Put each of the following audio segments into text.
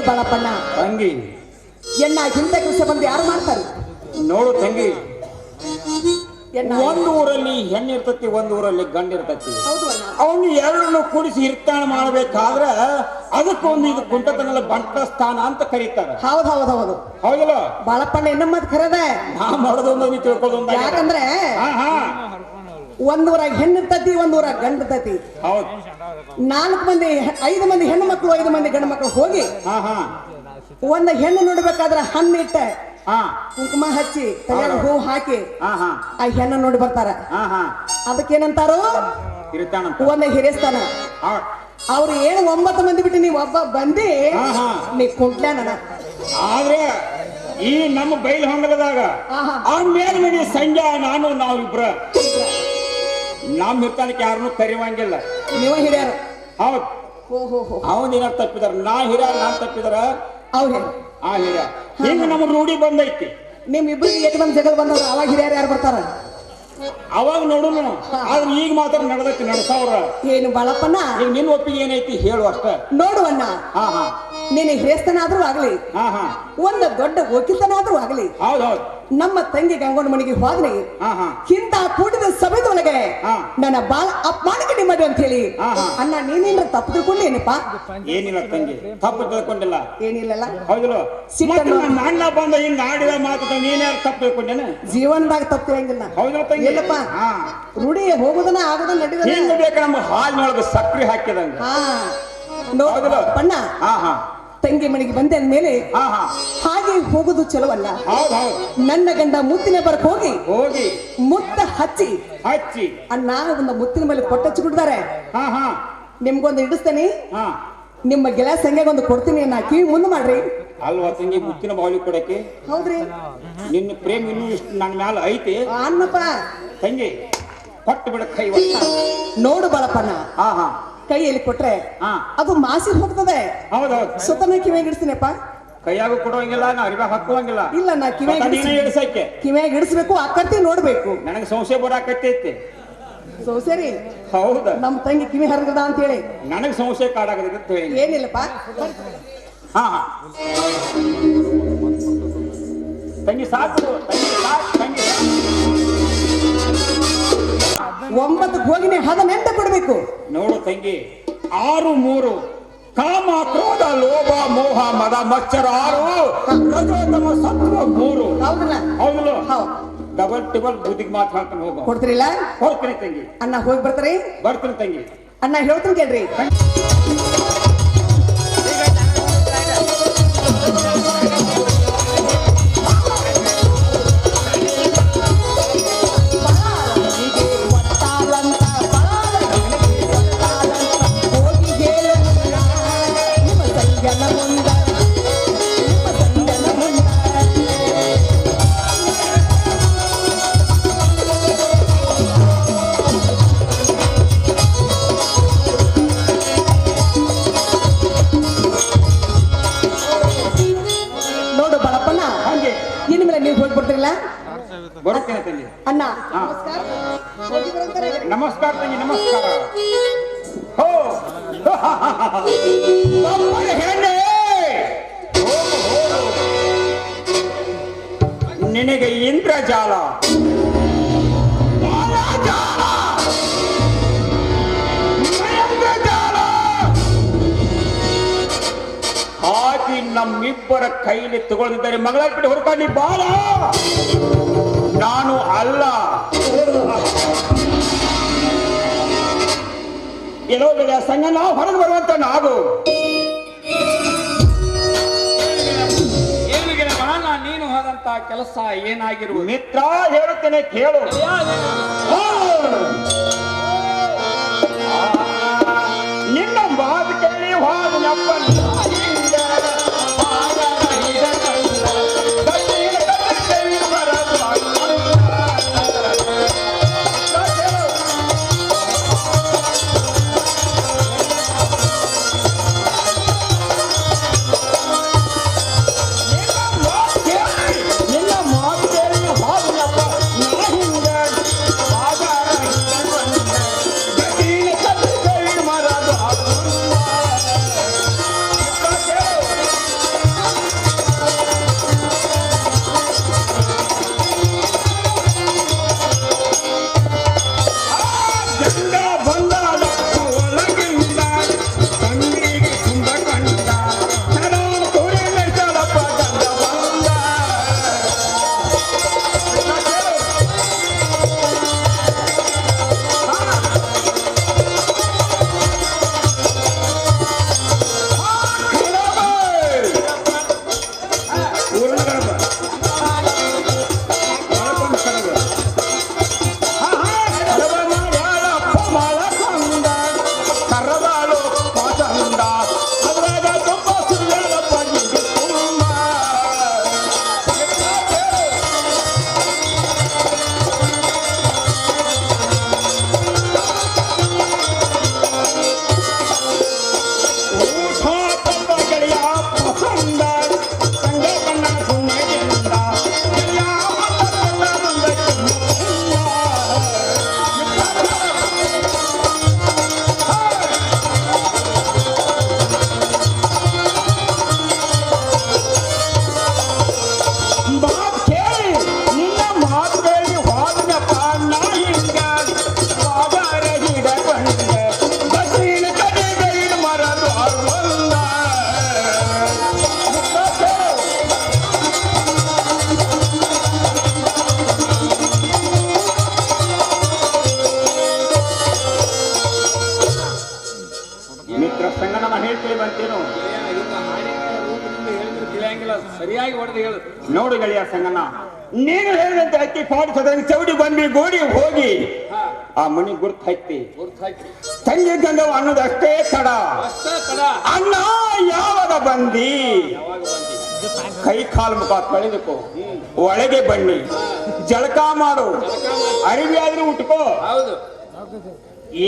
ಬಾಳಪ್ಪಣ್ಣ ತಂಗಿ ಎನ್ನ ಹಿಂದೆ ಕೆಲಸ ಬಂದು ಯಾರು ಮಾಡ್ತಾರೆ ನೋಡು ತಂಗಿ, ಎನ್ನ ಒಂದು ಊರಲ್ಲಿ ಹೆಣ್ಣು ಇರ್ತತಿ, ಒಂದು ಊರಲ್ಲಿ ಗಂಡು ಇರ್ತತಿ. ಹೌದು ಅಣ್ಣ. ಅವನು ಎರಡನ್ನು ಕೂಡಿಸಿ ಹಿರ್ತಾಣ ಮಾಡ್ಬೇಕಾದ್ರ ಅದಕ್ಕೊಂದು ಇದು ಕುಂಟತನಲ್ಲ ಬಂಟ ಸ್ಥಾನ ಅಂತ ಕರೀತಾರೆ. ಹೌದು ಹೌದು ಹೌದು ಹೌದಲ್ಲ? ಬಾಳಪ್ಪಣ್ಣ ಎನ್ನ ಮಾತು ಖರದ. ನಾ ಮಾಡೋದೊಂದು ನೀ ತಿಳ್ಕೊಳ್ಳೋದು. ಯಾಕಂದ್ರೆ ಒಂದೂರಾಗ ಹೆಣ್ಣು ಇರ್ತತಿ, ಒಂದೂರಾಗ ಗಂಡು ಇರ್ತತಿ. ಹೌದು. 4 ಮಂದಿ 5 ಮಂದಿ ಹೆಣ್ಣು ಮಕ್ಕಳು 5 ಮಂದಿ ಗಂಡು ಮಕ್ಕಳು ಹೋಗಿ ಒಂದ ಹೆಣ್ಣು ನೋಡ್ಬೇಕಾದ್ರೆ ಹಣ್ಣಿಟ್ಟ ಕುಂಕುಮ ಹಚ್ಚಿ ತಲೆಯಾಗ ಹೂ ಹಾಕಿ ಆ ಹೆಣ್ಣು ನೋಡಿ ಬರ್ತಾರ. ಅದಕ್ಕೇನಂತಾರು ಒಂದ ಹಿರಿಸ್ತಾನ. ಅವ್ರು ಏನು 9 ಮಂದಿ ಬಿಟ್ಟು ನೀವು ಒಬ್ಬ ಬಂದಿ ನೀ ಕುಂಟ್ಲ್ಯಾನ. ಆದ್ರೆ ಈ ನಮ್ಮ ಬೈಲ್ ಹೊಂಗಲದಾಗ ಆ ಮೇಲ್ಮನಿ ಸಂಜೆ ನಾವಿಬ್ರ ನಮ್ ಹಿರ್ತಾನಕ್ಕೆ ಯಾರನ್ನು ಕರಿವಂಗಿಲ್ಲ. ನೀವ ಹಿರಿಯರು. ಹೌದು. ಅವನ್ ಏನಾರು ತಪ್ಪಿದಾರ, ನಾ ಹಿರಿಯ ನಾನ್ ತಪ್ಪಿದಾರ ಅವ್ರು ಆ ಹಿರಿಯ. ಹಿಂಗ ನಮ್ ರೂಢಿ ಬಂದೈತಿ. ನಿಮ್ ಇಬ್ಬರಿಗೆ ಏಕದಮ್ ಜಗಳ ಬಂದವ್ರು ಅವಾಗ ಹಿರಿಯರು ಯಾರು ಬರ್ತಾರ ಅವಾಗ ನೋಡುನು. ಆದ್ರೆ ಈಗ ಮಾತ್ರ ನಡೆದೈತಿ ನಡ್ಸವ್ರ. ಏನು ಬಾಳಪ್ಪನ ಈಗ ನಿನ್ ಒಪ್ಪಿಗೆ ಏನೈತಿ ಹೇಳು ಅಷ್ಟ. ನೋಡುವಣ್ಣ, ನೀನು ಹಿರಿಯಸ್ತನಾದ್ರೂ ಆಗ್ಲಿ, ಒಂದು ದೊಡ್ಡ ಒಕ್ಕಿತನಾದ್ರೂ ಆಗ್ಲಿ, ಹೌದೌದು, ನಮ್ಮ ತಂಗಿ ಗಂಗೊಂಡ ಮನೆಗೆ ಹೋದ್ನಿ ಇಂತ ಕೂಡಿದ ಸಭೆದೊಳಗೆ ನನ್ನ ಬಾಳ ಅಪ್ಮಾನಕ್ಕೆ ಮದುವೆ ಅಂತ ಹೇಳಿ ಅಣ್ಣ ನೀನೇನ್ರ ತಪ್ಪು ತಿಳ್ಕೊಂಡೇನಪ್ಪ? ಏನಿಲ್ಲ ತಂಗಿ, ತಪ್ಪು ತಿಳ್ಕೊಂಡಿಲ್ಲ. ಏನಿಲ್ಲ. ಹೌದಲ್ಲ? ಅಣ್ಣ ಬಂದ ಹಿಂಗ ಆಡಿದ ಮಾತು ನೀನ್ಯಾರು ತಪ್ಪು ತಿಳ್ಕೊಂಡೇನ? ಜೀವನದಾಗ ತಪ್ಪು ತಿಳಂಗಿಲ್ಲ. ಹೌದಲ್ಲ ತಂಗಿ? ಇಲ್ಲಪ್ಪ, ರೂಢಿ ಹೋಗುದನ್ನ ಆಗುದನ್ನ ನಡೀದ ಹಿಂಗ ಬೇಕು. ನಮ್ಮ ಹಾಲಿನೊಳಗೆ ಸಕ್ರೆ ಹಾಕಿದಂಗ. ನೋಡಪ್ಪ, ತಂಗಿ ಮನೆಗೆ ಬಂದೆ ಅಂದ್ಮೇಲೆ ಹಾಗೆ ಹೋಗುದು ಚಲೋವಲ್ಲ. ನನ್ನ ಗಂಡ ಮುತ್ತಿನ ಬರ್ಕ್ ಹೋಗಿ ಮುತ್ತ ಹಚ್ಚಿ ಅಣ್ಣ ಒಂದು ಮುತ್ತಿನ ಮೇಲೆ ಕೊಟ್ಟಚ್ಚಿ ಬಿಡ್ತಾರೆ. ನಿಮ್ಗೊಂದು ಇಡಿಸ್ತೇನೆ, ನಿಮ್ಮ ಗೆಳೆಯ ಸಂಖ್ಯೆಗೆ ಒಂದು ಕೊಡ್ತೀನಿ, ನಾ ಕಿವಿ ಮುಂದೆ ಮಾಡ್ರಿ. ಅಲ್ವಾ ತಂಗಿ, ಮುತ್ತಿನ ಬಾವಿ ಕೊಡಕ್ಕೆ? ಹೌದ್ರಿ. ನಿನ್ನ ಪ್ರೇಮ್ ಇನ್ನೂ ಇಷ್ಟು ನನ್ನ ಮ್ಯಾಲ ಐತಿ ಅನ್ನಪ್ಪ. ತಂಗಿ ಕೊಟ್ಟು ಬಿಡ ಕೈ. ನೋಡು ಬಾಳಪ್ಪನ, ಕೈಯಲ್ಲಿ ಕೊಟ್ರೆ ಅದು ಮಾಸಿ ಹೋಗ್ತದೆ. ಹೌದೌದು. ಸುತ್ತನ ಕಿವಿಯಾಗ ಇಡಿಸ್ತೀನಪ್ಪ. ಕೈಯಾಗ ಕೊಡುವಂಗಿಲ್ಲ, ನಾ ಅರಿವಾಗ ಹಾಕುವಂಗಿಲ್ಲ. ಇಲ್ಲ, ನಾ ಕಿವಿಯಾಗ ಕಿವಿಯಾಗ ಇಡಿಸ್ಬೇಕು, ಆಕರ್ತಿ ನೋಡ್ಬೇಕು. ನನಗೆ ಸಂಶಯ ಬರಾಕತ್ತೈತಿ. ಸರಿ, ಹೌದ, ನಮ್ ತಂಗಿ ಕಿವಿ ಹರಿದ ಅಂತ ಹೇಳಿ ನನಗೆ ಸಂಶಯ ಕಾಡಾಗದ ಅಂತ ಹೇಳಿ. ಏನಿಲ್ಲಪ್ಪ. ತಂಗಿ ಸಾಕು, ತಂಗಿ 9ಕ್ಕೆ ಹೋಗಿನೇ 18 ಕೊಡ್ಬೇಕು. ನೋಡು ತಂಗಿ, 6 3 ಕಾಮ ಕ್ರೋಧ ಲೋಭ ಮೋಹ ಮದ ಮಚ್ಚರ 6 ರಜೋತಮ ಸತ್ವ 3. ಹೌದಲ್ಲ? ಹೌದಲ್ಲ? ಡಬಲ್ ಟಿಬಲ್ ಬುದ್ಧಿಗೆ ಮಾತು ಹಾಕೊಂಡು ಹೋಗ. ಕೊಡ್ತೀರಿಲ್ಲ? ಕೊಡ್ತೀನಿ ತಂಗಿ. ಅಣ್ಣ ಹೋಗಿ ಬರ್ತಾರೆ. ಬರ್ತೀನಿ ತಂಗಿ. ಅಣ್ಣ ಹೇಳ್ತೀನಿ ಕೇಳ್ರಿ. ಬರುತ್ತೇನೆ ತಂಗಿ. ಅಣ್ಣ ನಮಸ್ಕಾರ ತಂಗಿ, ನಮಸ್ಕಾರ. ಹೆಣ್ಣೆ, ನಿನಗೆ ಇಂದ್ರಜಾಲ ಹಾಕಿ ನಮ್ಮಿಬ್ಬರ ಕೈಲಿ ತಗೊಳ್ಳಿದ್ದಾರೆ. ಮಗಳ ಬಿಟ್ಟು ಹೊರಕೊಂಡು ಬಾಳ. ನಾನು ಅಲ್ಲ, ಎಲ್ಲೋ ಗೆಳೆಯ ಸಂಘ ನಾವು ಹೊರಗೆ ಬರುವಂತ ನಾವು. ಏನು ಗೆಳೆಯ ಬಹಳ ನೀನು ಹೋದಂತ ಕೆಲಸ ಏನಾಗಿರುವ? ಮಿತ್ರ ಹೇಳುತ್ತೇನೆ ಕೇಳು. ನಿನ್ನ ಮಾತು ಕೇಳಿ ಹೋದನಪ್ಪ. ಮಾತ್ರ ಸಂಗನ ನಾ ಹೇಳ್ತೀವಿ ಬಂತೇನು ಹೇಳಿದ್ರೆ ತಿಳಿಯಂಗಿಲ್ಲ, ಸರಿಯಾಗಿ ಹೊಡೆದು ಹೇಳು. ನೋಡು ಗೆಳೆಯ ಸಂಗನ, ನೀನು ಹೇಳಿದಂತೆ ಅಕ್ಕಿ ಪಾಡಿಸೋದ್ರ ಚೌಡಿ ಬಂದ್ವಿ ಗೋಡಿ ಹೋಗಿ ಆ ಮನಿ ಗುರ್ತು ಹತ್ತಿ ತಂಗಿ ಗಂಗವ ಅನ್ನೋದು ಅಷ್ಟೇ ತಡ. ಅಣ್ಣ ಯಾವಾಗ ಬಂದಿ? ಕೈ ಕಾಲು ಮುಖ ತೊಳೆದುಕೋ, ಒಳಗೆ ಬನ್ನಿ, ಜಳಕ ಮಾಡು, ಅರಿವಿ ಆದ್ರೂ ಉಟ್ಕೋ.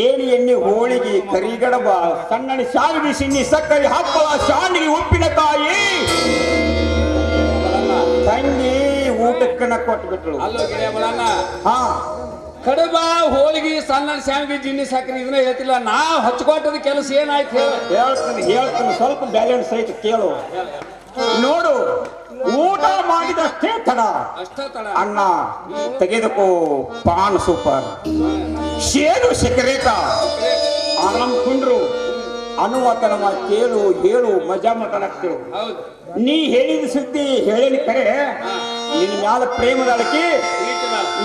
ಏಣಿ ಎಣ್ಣೆ ಹೋಳಿಗೆ ಕರಿಗಡಬ ಸಣ್ಣಣಿ ಶಾವಿಗೆ ಸಿಣ್ಣಿ ಸಕ್ಕರೆ ಹಪ್ಪಳ ಶಾಂಡಿಗೆ ಉಪ್ಪಿನಕಾಯಿ ತಂಗಿ ಊಟಕ್ಕನ ಕೊಟ್ಬಿಟ್ರು. ಅಲ್ಲೋ ಗೆಳೆಯ ಬಳಣ್ಣ, ಹಾ ಕಡಬ ಹೋಳಿಗೆ ಸಣ್ಣ ಶಾವಿಗೆ ಜಿನ್ನಿ ಸಕ್ಕರೆ ಇದನ್ನ ಹೇಳ್ತಿಲ್ಲ. ನಾ ಹಚ್ಕೊಟ್ಟದ ಕೆಲಸ ಏನಾಯ್ತು ಹೇಳ್ತೀನಿ ಸ್ವಲ್ಪ ಬ್ಯಾಲೆನ್ಸ್ ಐತೆ ಕೇಳು. ನೋಡು, ಊಟ ಮಾಡಿದಷ್ಟೇ ತಡ. ಅಣ್ಣ ತೆಗೆದುಕೋ ಪಾನ್ ಸೂಪರ್, ಶೇರು ಸಿಗರೇಟ, ಆರಾಮ್ ಕುಂಡ್ರು, ಅನುವಾತನ ಕೇಳು ಹೇಳು ಮಜಾ ಮಾತಾಡ್ತೇಳು. ನೀ ಹೇಳಿದ ಸುದ್ದಿ ಹೇಳಿನ ಕರೆ, ನಿನ್ನ ಮ್ಯಾಲ ಪ್ರೇಮದಳಕಿ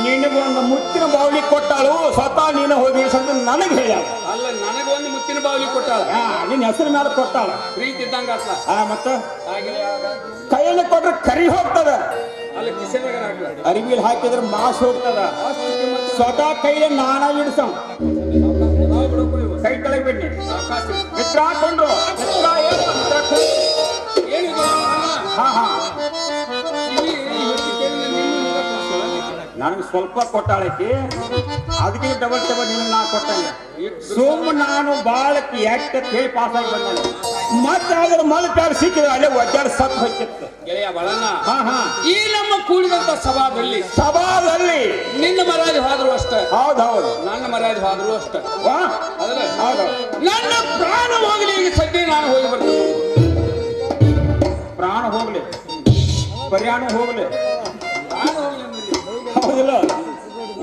ನಿನಗೊಂದು ಮುತ್ತಿನ ಬಾವಲಿ ಕೊಟ್ಟಾಳು, ಸ್ವತಃ ನೀನು ಹೋಗಿ ನನಗೆ ಹೇಳ. ಅಲ್ಲ, ನನಗೊಂದು ಮುತ್ತಿನ ಬಾವಲಿ ಕೊಟ್ಟಾಳ, ನಿನ್ನ ಹೆಸರು ಮ್ಯಾಲ ಕೊಟ್ಟಾಳ. ಪ್ರೀತಿ ಇದ್ದಂಗ ಮತ್ತ ಕೈಯಲ್ಲಿ ಕೊಟ್ರೆ ಕರಿ ಹೋಗ್ತದ, ಅಲ್ಲಿ ಕಿಸೆದಾಗ ಅರಿವಿಲ್ ಹಾಕಿದ್ರೆ ಮಾಸ್ ಹೋಗ್ತದ. ಸ್ವತಃ ಕೈಯಲ್ಲಿ ನಾನ ಇಡ್ಸ ಕೈ ಕೆಳಗೆ ಬಿಡ್ನಿ ಮಿತ್ರ ಹಾಕೊಂಡ್ರು ಹಾ ಹಾ ನನಗೆ ಸ್ವಲ್ಪ ಕೊಟ್ಟಾಳಕ್ಕೆ, ಅದಕ್ಕೆ ಡಬಲ್ ನೀನು ನಾ ಕೊಟ್ಟಂಗೆ. ಸುಮ್ಮ ನಾನು ಬಾಳಕ್ಕೆ ಎಟ್ಟ ಹೇಳಿ ಪಾಸ್ ಆಗಿ ಬಂದ. ಮತ್ತೆ ಅದ್ರ ಮಲ್ಕಾರ್ ಸಿಕ್ಕಿದ್ರೆ ಅಲ್ಲೇ ಒದ್ದಾಡಿ ಸತ್ತು ಹೋಗಿತ್ತು. ಗೆಳೆಯ ಬಳಣ್ಣ, ಹಾ ಹಾ ಈ ನಮ್ಮ ಕೂಡಿದಂತ ಸಭಾದಲ್ಲಿ ನಿನ್ನ ಮರ್ಯಾದೆ ಹೋದ್ರು ಅಷ್ಟ, ಹೌದೌದು, ನನ್ನ ಮರ್ಯಾದೆ ಹೋದ್ರು ಅಷ್ಟ. ಹೌದು, ನನ್ನ ಪ್ರಾಣ ಹೋಗ್ಲಿ, ಈಗ ಸದ್ಯ ನಾನು ಹೋಗಿ ಬರ್ತೇನೆ. ಪ್ರಾಣ ಹೋಗ್ಲಿ, ಪರ್ಯಾಣ ಹೋಗ್ಲಿ, ಹೌದಿಲ್ಲ,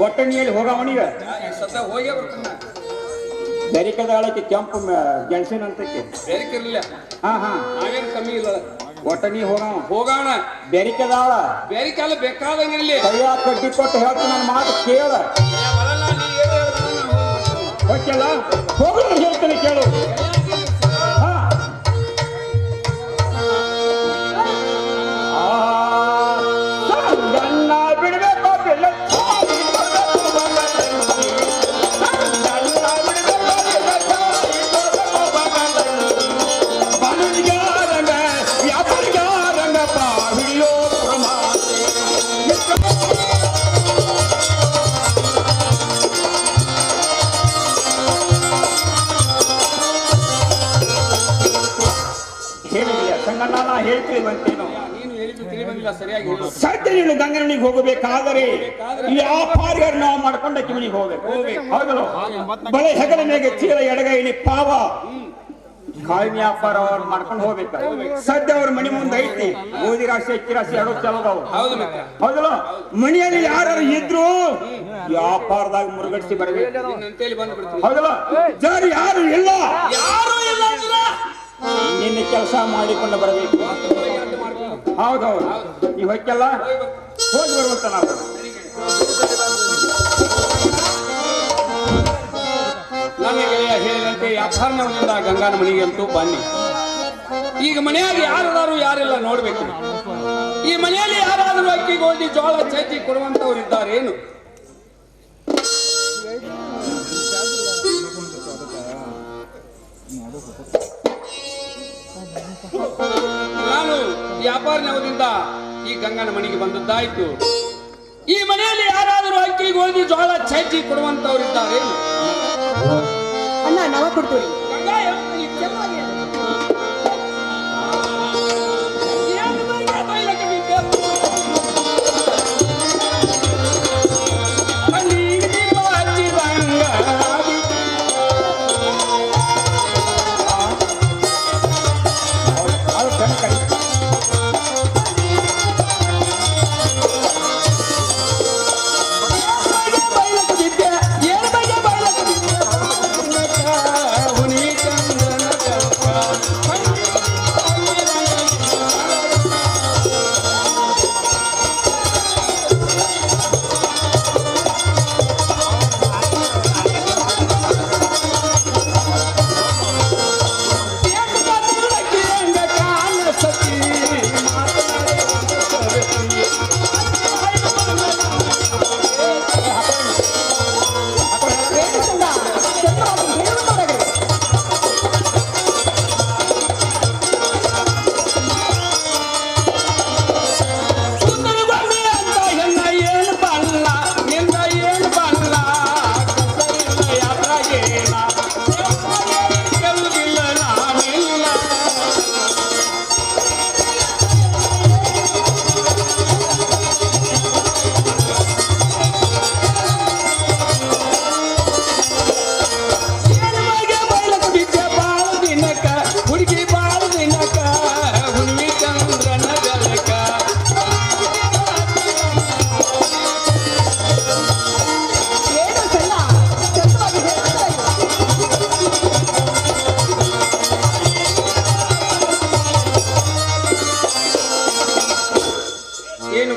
ಒಟ್ಟಣಿಯಲ್ಲಿ ಹೋಗವನಿಗ ಸದ್ಯ ಹೋಗೇ ಬರ್ತಾನೆ. ಬೆರಿಕದ ಆಳಕ್ಕೆ ಕೆಂಪು ಗೆಣಸಿನ ಅಂತಕ್ಕೆ ಬೇರಿಕಿರ್ಲಿಲ್ಲ. ಹಾ ಹಾ ನಾವೇನು ಕಮ್ಮಿ ಇಲ್ಲ, ಒಟ್ಟಣಿ ಹೋಗೋಣ. ಬೆರಿಕದಾಳ ಬೇರಿಕಾಲ ಬೇಕಾದಂಗಿರ್ಲಿ, ಕೈಯ ಕಡ್ಡಿ ಕೊಟ್ಟು ಹೇಳ್ತೀನಿ, ನನ್ನ ಮಾತು ಕೇಳ. ಓಕೆಲ್ಲ, ಹೋಗೋಣ ಹೇಳ್ತೀನಿ ಕೇಳು. ಸದ್ಯ ನೀನು ಗಂಗನಿಗೆ ಹೋಗಬೇಕಾದರೆ ವ್ಯಾಪಾರಿಗಾರ ನಾವು ಮಾಡ್ಕೊಂಡ ಕಿವಿನಿಗೆ ಹೋಗ್ಬೇಕು. ಹೌದಲ್ಲ, ಬಳೆ ಹೆಗಲ ಮೇಲೆ ಚೀಲ ಎಡಗೈಲಿ ಪಾವ ಕಾಯಿ ವ್ಯಾಪಾರ ಅವ್ರು ಮಾಡ್ಕೊಂಡು ಹೋಗ್ಬೇಕು. ಸದ್ಯ ಅವ್ರ ಮನಿ ಮುಂದೆ ಐತಿ, ಗೋಧಿ ರಾಶಿ ಅಕ್ಕಿ ರಾಶಿ ಎರಡು ಚಲೋದವು. ಹೌದಲ್ಲ, ಮನೆಯಲ್ಲಿ ಯಾರು ಇದ್ರು ವ್ಯಾಪಾರದಾಗ ಮುರುಗಡಿಸಿ ಬರಬೇಕು. ಹೌದಲ್ಲ, ಜನ ಯಾರು ಇಲ್ಲ, ನಿನ್ನ ಕೆಲಸ ಮಾಡಿಕೊಂಡು ಬರಬೇಕು. ಹೌದೌದು, ನೀವು ಹೊಕ್ಕೆಲ್ಲ ಹೋಗಿ ಬರುವಂತ ನಾವು. ನನ್ನ ಗೆಳೆಯ ಹೇಳಿದಂತೆ ವ್ಯಾಪಾರದಿಂದ ಗಂಗಾನ ಮನೆಗೆ ಅಂತೂ ಬನ್ನಿ. ಈಗ ಮನೆಯಾಗಿ ಯಾರಾದ್ರು ಯಾರೆಲ್ಲ ನೋಡ್ಬೇಕು. ಈ ಮನೆಯಲ್ಲಿ ಯಾರಾದರೂ ಅಕ್ಕಿ ಗೋಧಿ ಜೋಳ ಚಜ್ಜಿ ಕೊಡುವಂತವ್ರು ಇದ್ದಾರೇನು? ನಾನು ವ್ಯಾಪಾರ ನೆವದಿಂದ ಈ ಗಂಗನ ಮನೆಗೆ ಬಂದದ್ದಾಯ್ತು. ಈ ಮನೆಯಲ್ಲಿ ಯಾರಾದರೂ ಅಕ್ಕಿ ಗೋಧಿ ಜೋಳ ಚಜ್ಜಿ ಕೊಡುವಂತವ್ರು ಇದ್ದಾರೇನು? ಅಣ್ಣ, ನಾವ ಕೊಡ್ತೀವಿ. ಹುನಿ ಚಂದ್ರನ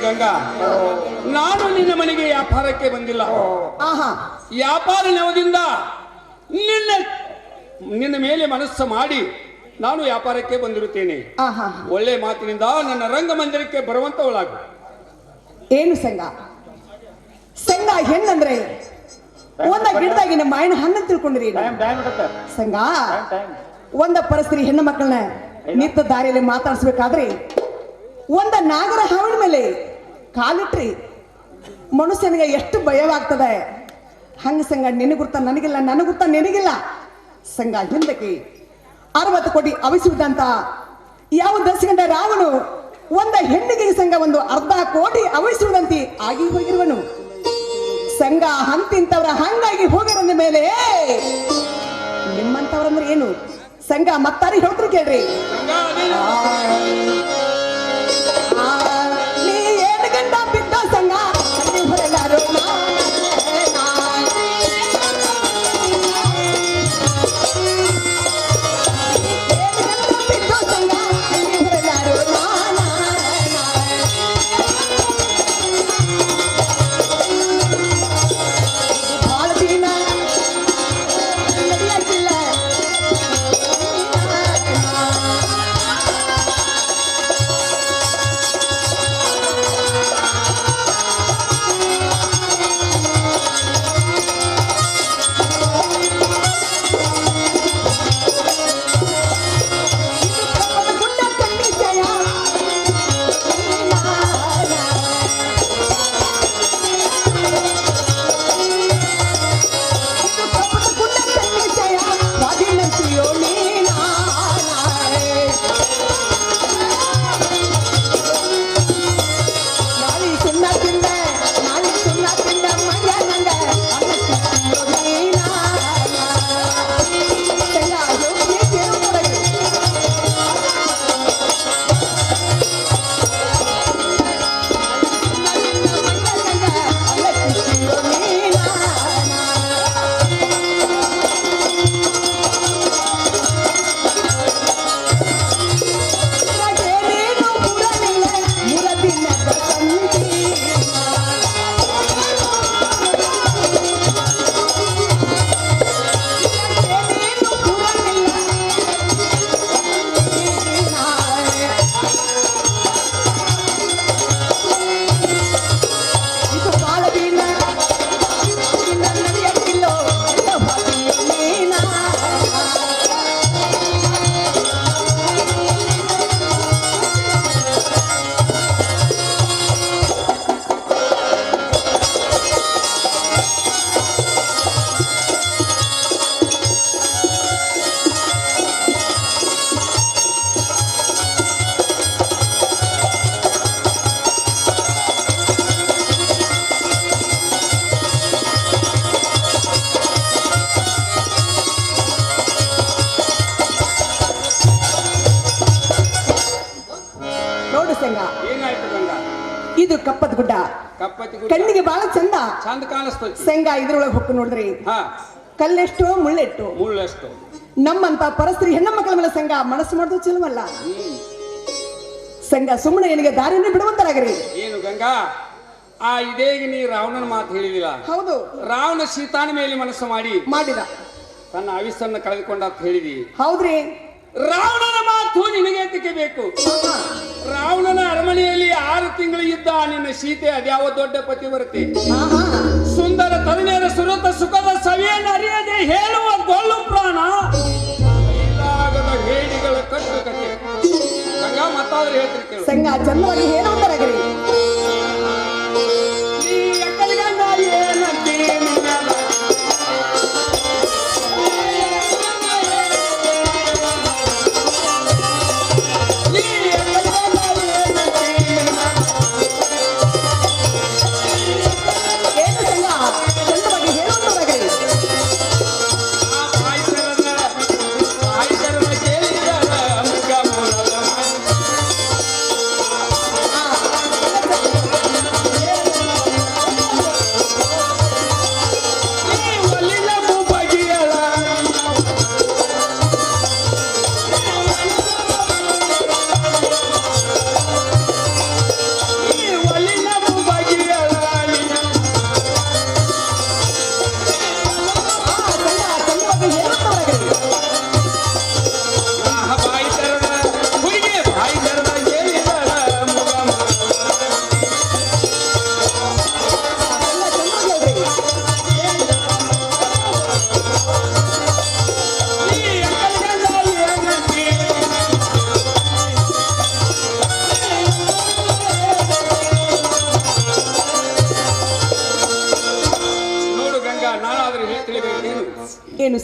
ಗಂಗಾ, ನಾನು ನಿನ್ನ ಮನೆಗೆ ವ್ಯಾಪಾರಕ್ಕೆ ಬಂದಿಲ್ಲ. ಆಹಾ ವ್ಯಾಪಾರ ನೆವದಿಂದ ನಿನ್ನ ಮೇಲೆ ಮನಸ್ಸು ಮಾಡಿ ನಾನು ವ್ಯಾಪಾರಕ್ಕೆ ಬಂದಿರುತ್ತೇನೆ. ಆಹಾ ಒಳ್ಳೆ ಮಾತಿನಿಂದ ನನ್ನ ರಂಗಮಂದಿರಕ್ಕೆ ಬರುವಂತವಳಾಗು. ಏನು ಸಂಘ? ಸಂಘ ಹೆಣ್ಣಂದ್ರೆ ಒಂದ ಗಿಡದಾಗಿನ ಮಾಯಿನ ಹಣ್ಣು ತಿಳ್ಕೊಂಡಿರಿ ಸಂಘ. ಒಂದ ಪರಿಸ್ಥಿತಿ ಹೆಣ್ಣು ಮಕ್ಕಳನ್ನ ನಿತ್ಯ ದಾರಿಯಲ್ಲಿ ಮಾತಾಡಿಸ್ಬೇಕಾದ್ರೆ ಒಂದ ನಾಗರ ಹಾವಿನ ಮೇಲೆ ಕಾಲಿಟ್ರಿ ಮನುಷ್ಯನಿಗೆ ಎಷ್ಟು ಭಯವಾಗ್ತದೆ. ಹಂಗ ಸಂಘ ನಿನಗುರ್ತ ನನಗಿಲ್ಲ, ನನಗುರ್ತ ನಿನಗಿಲ್ಲ ಸಂಘ. ಹಿಂದಕ್ಕೆ 60 ಕೋಟಿ ಅವಿಸುವುದಂತ ಯಾವ ದರ್ಶಕಂಡ ರಾವಣು ಒಂದ ಹೆಣ್ಣಿಗೆ ಸಂಘ ಒಂದು 1/2 ಕೋಟಿ ಅವಿಸುವುದಂತೆ ಆಗಿ ಹೋಗಿರುವನು ಸಂಘ. ಹಂತಿಂತವ್ರ ಹಂಗಾಗಿ ಹೋಗಿರಂದ ಮೇಲೆ ನಿಮ್ಮಂತವ್ರಂದ್ರೆ ಏನು ಸಂಘ? ಮತ್ತಾರು ಹೇಳ್ತಾರೆ ಕೇಳ್ರಿ. ನೀ ಏನು ಗಂಡ ಬಿದ್ದ ಸಂಘ ಅಲ್ಲಿ ಹೊರಗಾರು ಇದು ಕಪ್ಪದ ಗುಡ್ಡ, ಕಣ್ಣಿಗೆ ಬಹಳ ಚಂದ ಚಂದ ಕಾಣಿಸ್ತದೆ. ಸಂಘ ಇದ್ರೊಳಗೆ ಹೊಕ್ಕು ನೋಡಿದ್ರಿ ಕಲ್ಲೆಷ್ಟು ಮುಳ್ಳೆಷ್ಟು ಮುಳ್ಳೆಷ್ಟು. ನಮ್ಮಂತ ಪರಸ್ತ್ರೀ ಹೆಣ್ಣ ಮಕ್ಕಳ ಮೇಲೆ ಸಂಘ ಮನಸ್ಸು ಮಾಡೋದು ಚಲವಲ್ಲ. ಸಂಘ ಸುಮ್ಮನೆ ನಿನಗೆ ದಾರಿಯನ್ನು ಬಿಡುವಂತರಾಗ್ರಿ. ಏನು ಗಂಗಾ, ಆ ಇದೇಗ ನೀ ರಾವಣನ ಮಾತು ಹೇಳಿದಿಲ್ಲ? ಹೌದು. ರಾವಣ ಸೀತಾನ ಮೇಲೆ ಮನಸ್ಸು ಮಾಡಿದ ತನ್ನ ಆವಿಸ್ಸನ್ನ ಕಳೆದುಕೊಂಡ ಅಂತ ಹೇಳಿದಿ. ಹೌದ್ರಿ. ರಾವಣನ ಮಾತು ನಿನಗೆ ಏತಕ್ಕೆ ಬೇಕು? ರಾವಣನ ಅರಮನೆಯಲ್ಲಿ 6 ತಿಂಗಳು ಇದ್ದ ನಿನ್ನ ಸೀತೆ ಅದ್ಯಾವ ದೊಡ್ಡ ಪತಿವ್ರತೆ, ಸುಂದರ ತರುಣಿಯರ ಸುರತ ಸುಖದ ಸವಿಯನ್ನು ಅರಿಯದೆ ಹೇಳುವ ಗೊಳ್ಳು ಪ್ರಾಣ, ಹೇಡಿಗಳ ಕಟ್ಟು ಕತೆ. ಗಂಗಾ ಮತ್ತಾದ್ರೆ ಹೇಳ್ತಿರ್ ಕೇಳು. ಸಂಘ ಚಂದವಾಗಿ ಹೇಳುವಂತರಾಗ್ರಿ.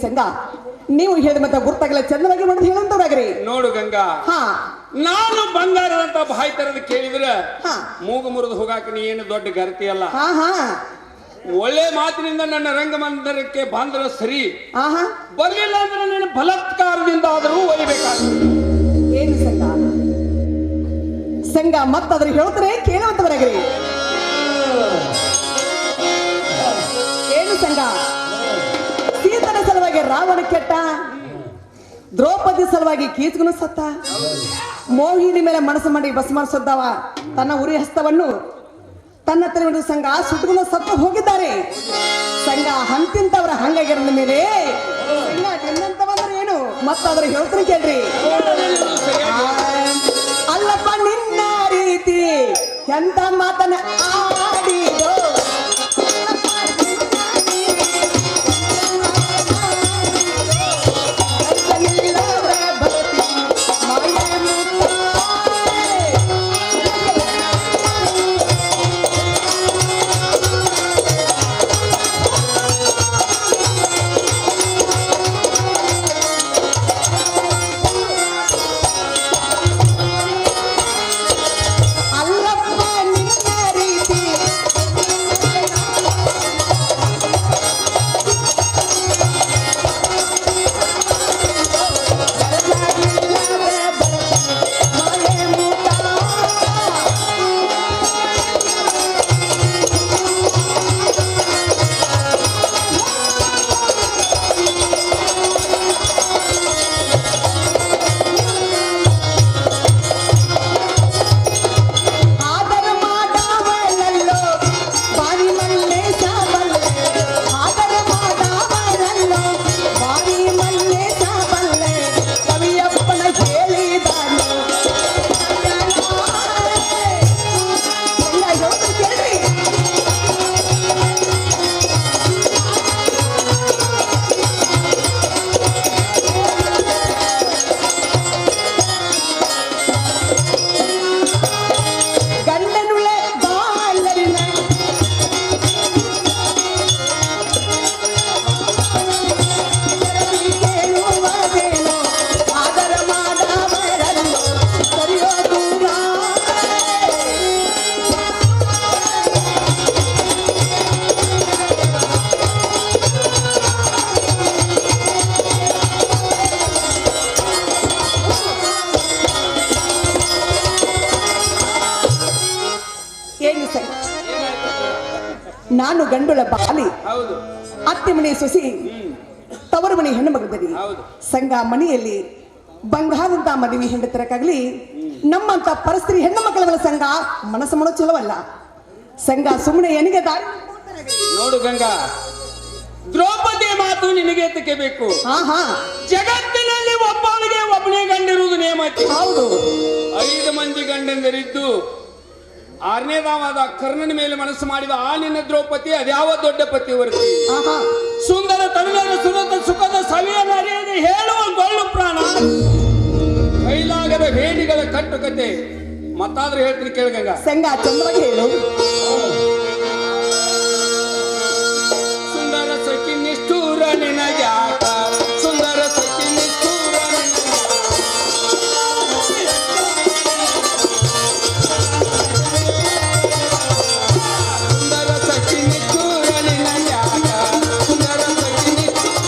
ಸಂಘ ನೀವು ಹೇಳಿದ ಮತ್ತೆ ಗುರ್ತಾಗಲ್ಲ ಚಂದವಾಗಿ ಮಾಡಿದ್ ಹೇಳುವಂತವ್ರಾಗ್ರಿ. ನೋಡು ಗಂಗಾ, ಹಾ ನಾನು ಬಂಗಾರದಂತ ಬಾಯಿ ತರದ್ ಕೇಳಿದ್ರೆ ಹಾ ಮೂಗು ಮುರಿದು ಹೋಗಾಕ ನೀ ಏನು ದೊಡ್ಡ ಗರತಿ ಅಲ್ಲ. ಹಾ ಹಾ ಒಳ್ಳೆ ಮಾತಿನಿಂದ ನನ್ನ ರಂಗಮಂದಿರಕ್ಕೆ ಬಂದ್ರ ಸರಿ, ಆಹಾ ಬರ್ಲಿಲ್ಲ ಅಂದ್ರೆ ನೀನು ಬಲಾತ್ಕಾರದಿಂದ ಆದರೂ ಒಯ್ಬೇಕಾಗ್ತದೆ. ಏನು ಸಂಘ ಸಂಘ ಮತ್ತದ್ರ ಹೇಳ್ತಾರೆ ಕೇಳುವಂತವರಾಗ್ರಿ. ಏನು ಸಂಘ, ಸೀತನ ಸಲುವಾಗಿ ರಾವಣ ಕೆಟ್ಟ, ದ್ರೌಪದಿ ಸಲುವಾಗಿ ಕೀಚಕನು ಸತ್ತ, ಮೋಹಿನಿ ಮೇಲೆ ಮನಸ್ಸು ಮಾಡಿ ಭಸ್ಮಾಸುದ್ದವ ತನ್ನ ಉರಿ ಹಸ್ತವನ್ನು ತನ್ನ ತಲೆ ಸಂಘ ಸುಟ್ಟುಕೊಂಡು ಸತ್ತು ಹೋಗಿದ್ದಾರೆ. ಸಂಘ ಹಂತಿಂತವರ ಹಂಗಾಗಿರೋದ ಮೇಲೆ ಸಂಘ ನಿನ್ನಂತವಂದ್ರೆ ಏನು ಮತ್ತಾದ್ರ ಹೇಳ್ತೀನಿ ಕೇಳ್ರಿ. ಅಲ್ಲಪ್ಪ ನಿನ್ನ ರೀತಿ ಎಂತ ಮಾತನ್ನ ಆಡಿದೋ, ನಾನು ಗಂಡುಳ ಬಾಲಿ, ಹೌದು ಅತ್ತೆ ಮನೆ ಸೊಸಿ, ತವರು ಮನೆ ಹೆಣ್ಣು ಮಗದರಿ. ಹೌದು. ಸಂಘ ಮನೆಯಲ್ಲಿ ಬಂಗಾರದಂತ ಮದುವೆ ಹೆಂಡತಿರಕ್ಕಾಗ್ಲಿ ನಮ್ಮಂತ ಪರಿಸ್ಥಿತಿ ಹೆಣ್ಣು ಮಕ್ಕಳ ಸಂಘ ಮನಸ್ಸು ಮಾಡೋ ಚಲೋವಲ್ಲ. ಸಂಘ ಸುಮ್ಮನೆ ಏನಿಗೆ ದಾರಿ ನೋಡು ಗಂಗಾ, ದ್ರೌಪದಿ ಮಾತು ನಿನಗೆ ಎತ್ತಕ್ಕೆ ಬೇಕು. ಹಾ ಹಾ ಜಗತ್ತಿನಲ್ಲಿ ಒಬ್ಬನಿಗೆ ಒಬ್ಬನೇ ಗಂಡಿರುವುದು ನೇಮ. ಹೌದು, 5 ಮಂದಿ ಗಂಡಂದರಿದ್ದು 6ನೇದಾವಾದ ಕರ್ಣನ ಮೇಲೆ ಮನಸ್ಸು ಮಾಡಿದ ಆ ನಿನ್ನ ದ್ರೌಪದಿ ಅದ್ಯಾವ ದೊಡ್ಡ ಪತಿವರ್ತಿ. ಆಹಾ ಸುಂದರ ತರುಣರ ಸುರತ ಸುಖದ ಸವಿಯನ್ನು ಅರಿಯದೆ ಹೇಳುವ ಗೊಳ್ಳು ಪ್ರಾಣ, ಕೈಲಾಗದ ಹೇಡಿಗಳ ಕಟ್ಟುಕತೆ. ಮತ್ತಾದ್ರೂ ಹೇಳ್ತೀನಿ ಕೇಳಗಂಗ. ಸಂಘ ಚಂದ್ರವಾಗಿ ಹೇಳು. ಸುಂದರ ಸಖಿ ನಿಷ್ಠೂರ ನಿನಗ್ಯಾಕ, ಸುಂದರ ಸಖಿ ನಿಷ್ಠೂರ ಸುಂದರ ಸಖಿ ನಿಷ್ಠೂರ ನಿನಗ್ಯಾಕ, ಸುಂದರ ಸಖಿ ನಿಷ್ಠೂರ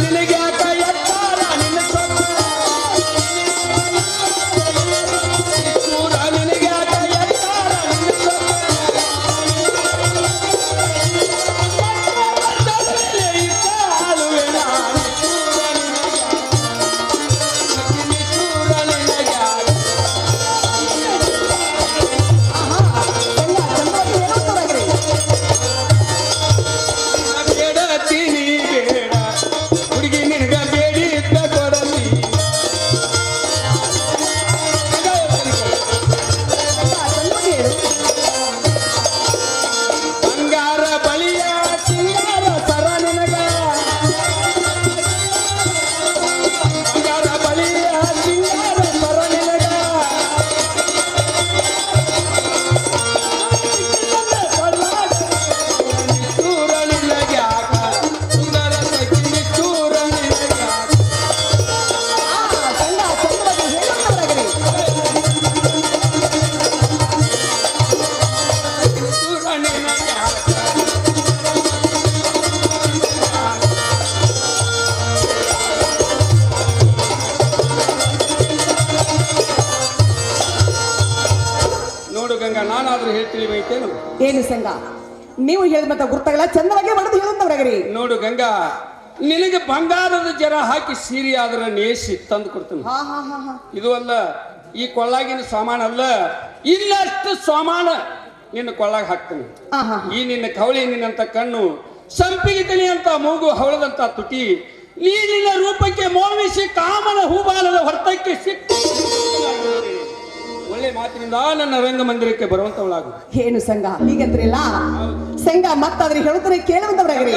ನಿನಗ್ಯಾಕ ಐತೇನು? ಏನು ಸಂಘ ನೀವು ಹೇಳಿದ ಮತ್ತೆ ಗುರ್ತಾಗಲ್ಲ ಚಂದವಾಗಿ ಬಡದು ಹೇಳುತ್ತವ್ರಾಗ್ರಿ. ನೋಡು ಗಂಗಾ, ನಿನಗೆ ಬಂಗಾರದ ಜರ ಹಾಕಿ ಸೀರೆ ಆದ್ರ ನೇಸಿ ತಂದು ಕೊಡ್ತೀನಿ. ಹಾ ಹಾ ಹಾ ಹಾ ಇದು ಅಲ್ಲ, ಈ ಕೊಳ್ಳಾಗಿನ ಸಾಮಾನ ಅಲ್ಲ, ಇನ್ನಷ್ಟು ಸಾಮಾನ ನಿನ್ನ ಕೊಳ್ಳಾಗ ಹಾಕ್ತೀನಿ. ಹಾ ಹಾ ಈ ನಿನ್ನ ಕವಳಿ, ನಿನ್ನಂತ ಕಣ್ಣು, ಸಂಪಿಗೆ ತನಿ ಅಂತ ಮೂಗು, ಹವಳದಂತ ತುಟಿ, ನೀರಿನ ರೂಪಕ್ಕೆ ಮೋಹಿಸಿ ಕಾಮನ ಹೂಬಾಲದ ಹೊರತಕ್ಕೆ ಸಿಕ್ಕು ಒಳ್ಳೆ ಮಾತಿನಿಂದ ನನ್ನ ರಂಗಮಂದಿರಕ್ಕೆ ಬರುವಂತವಳಾಗು. ಏನು ಸಂಘ ಹೀಗಂದ್ರಿಲ್ಲ ಸಂಘ ಮತ್ತಾದ್ರೆ ಹೇಳುತ್ತಾರೆ ಕೇಳುವಂತವ್ರಾಗ್ರಿ.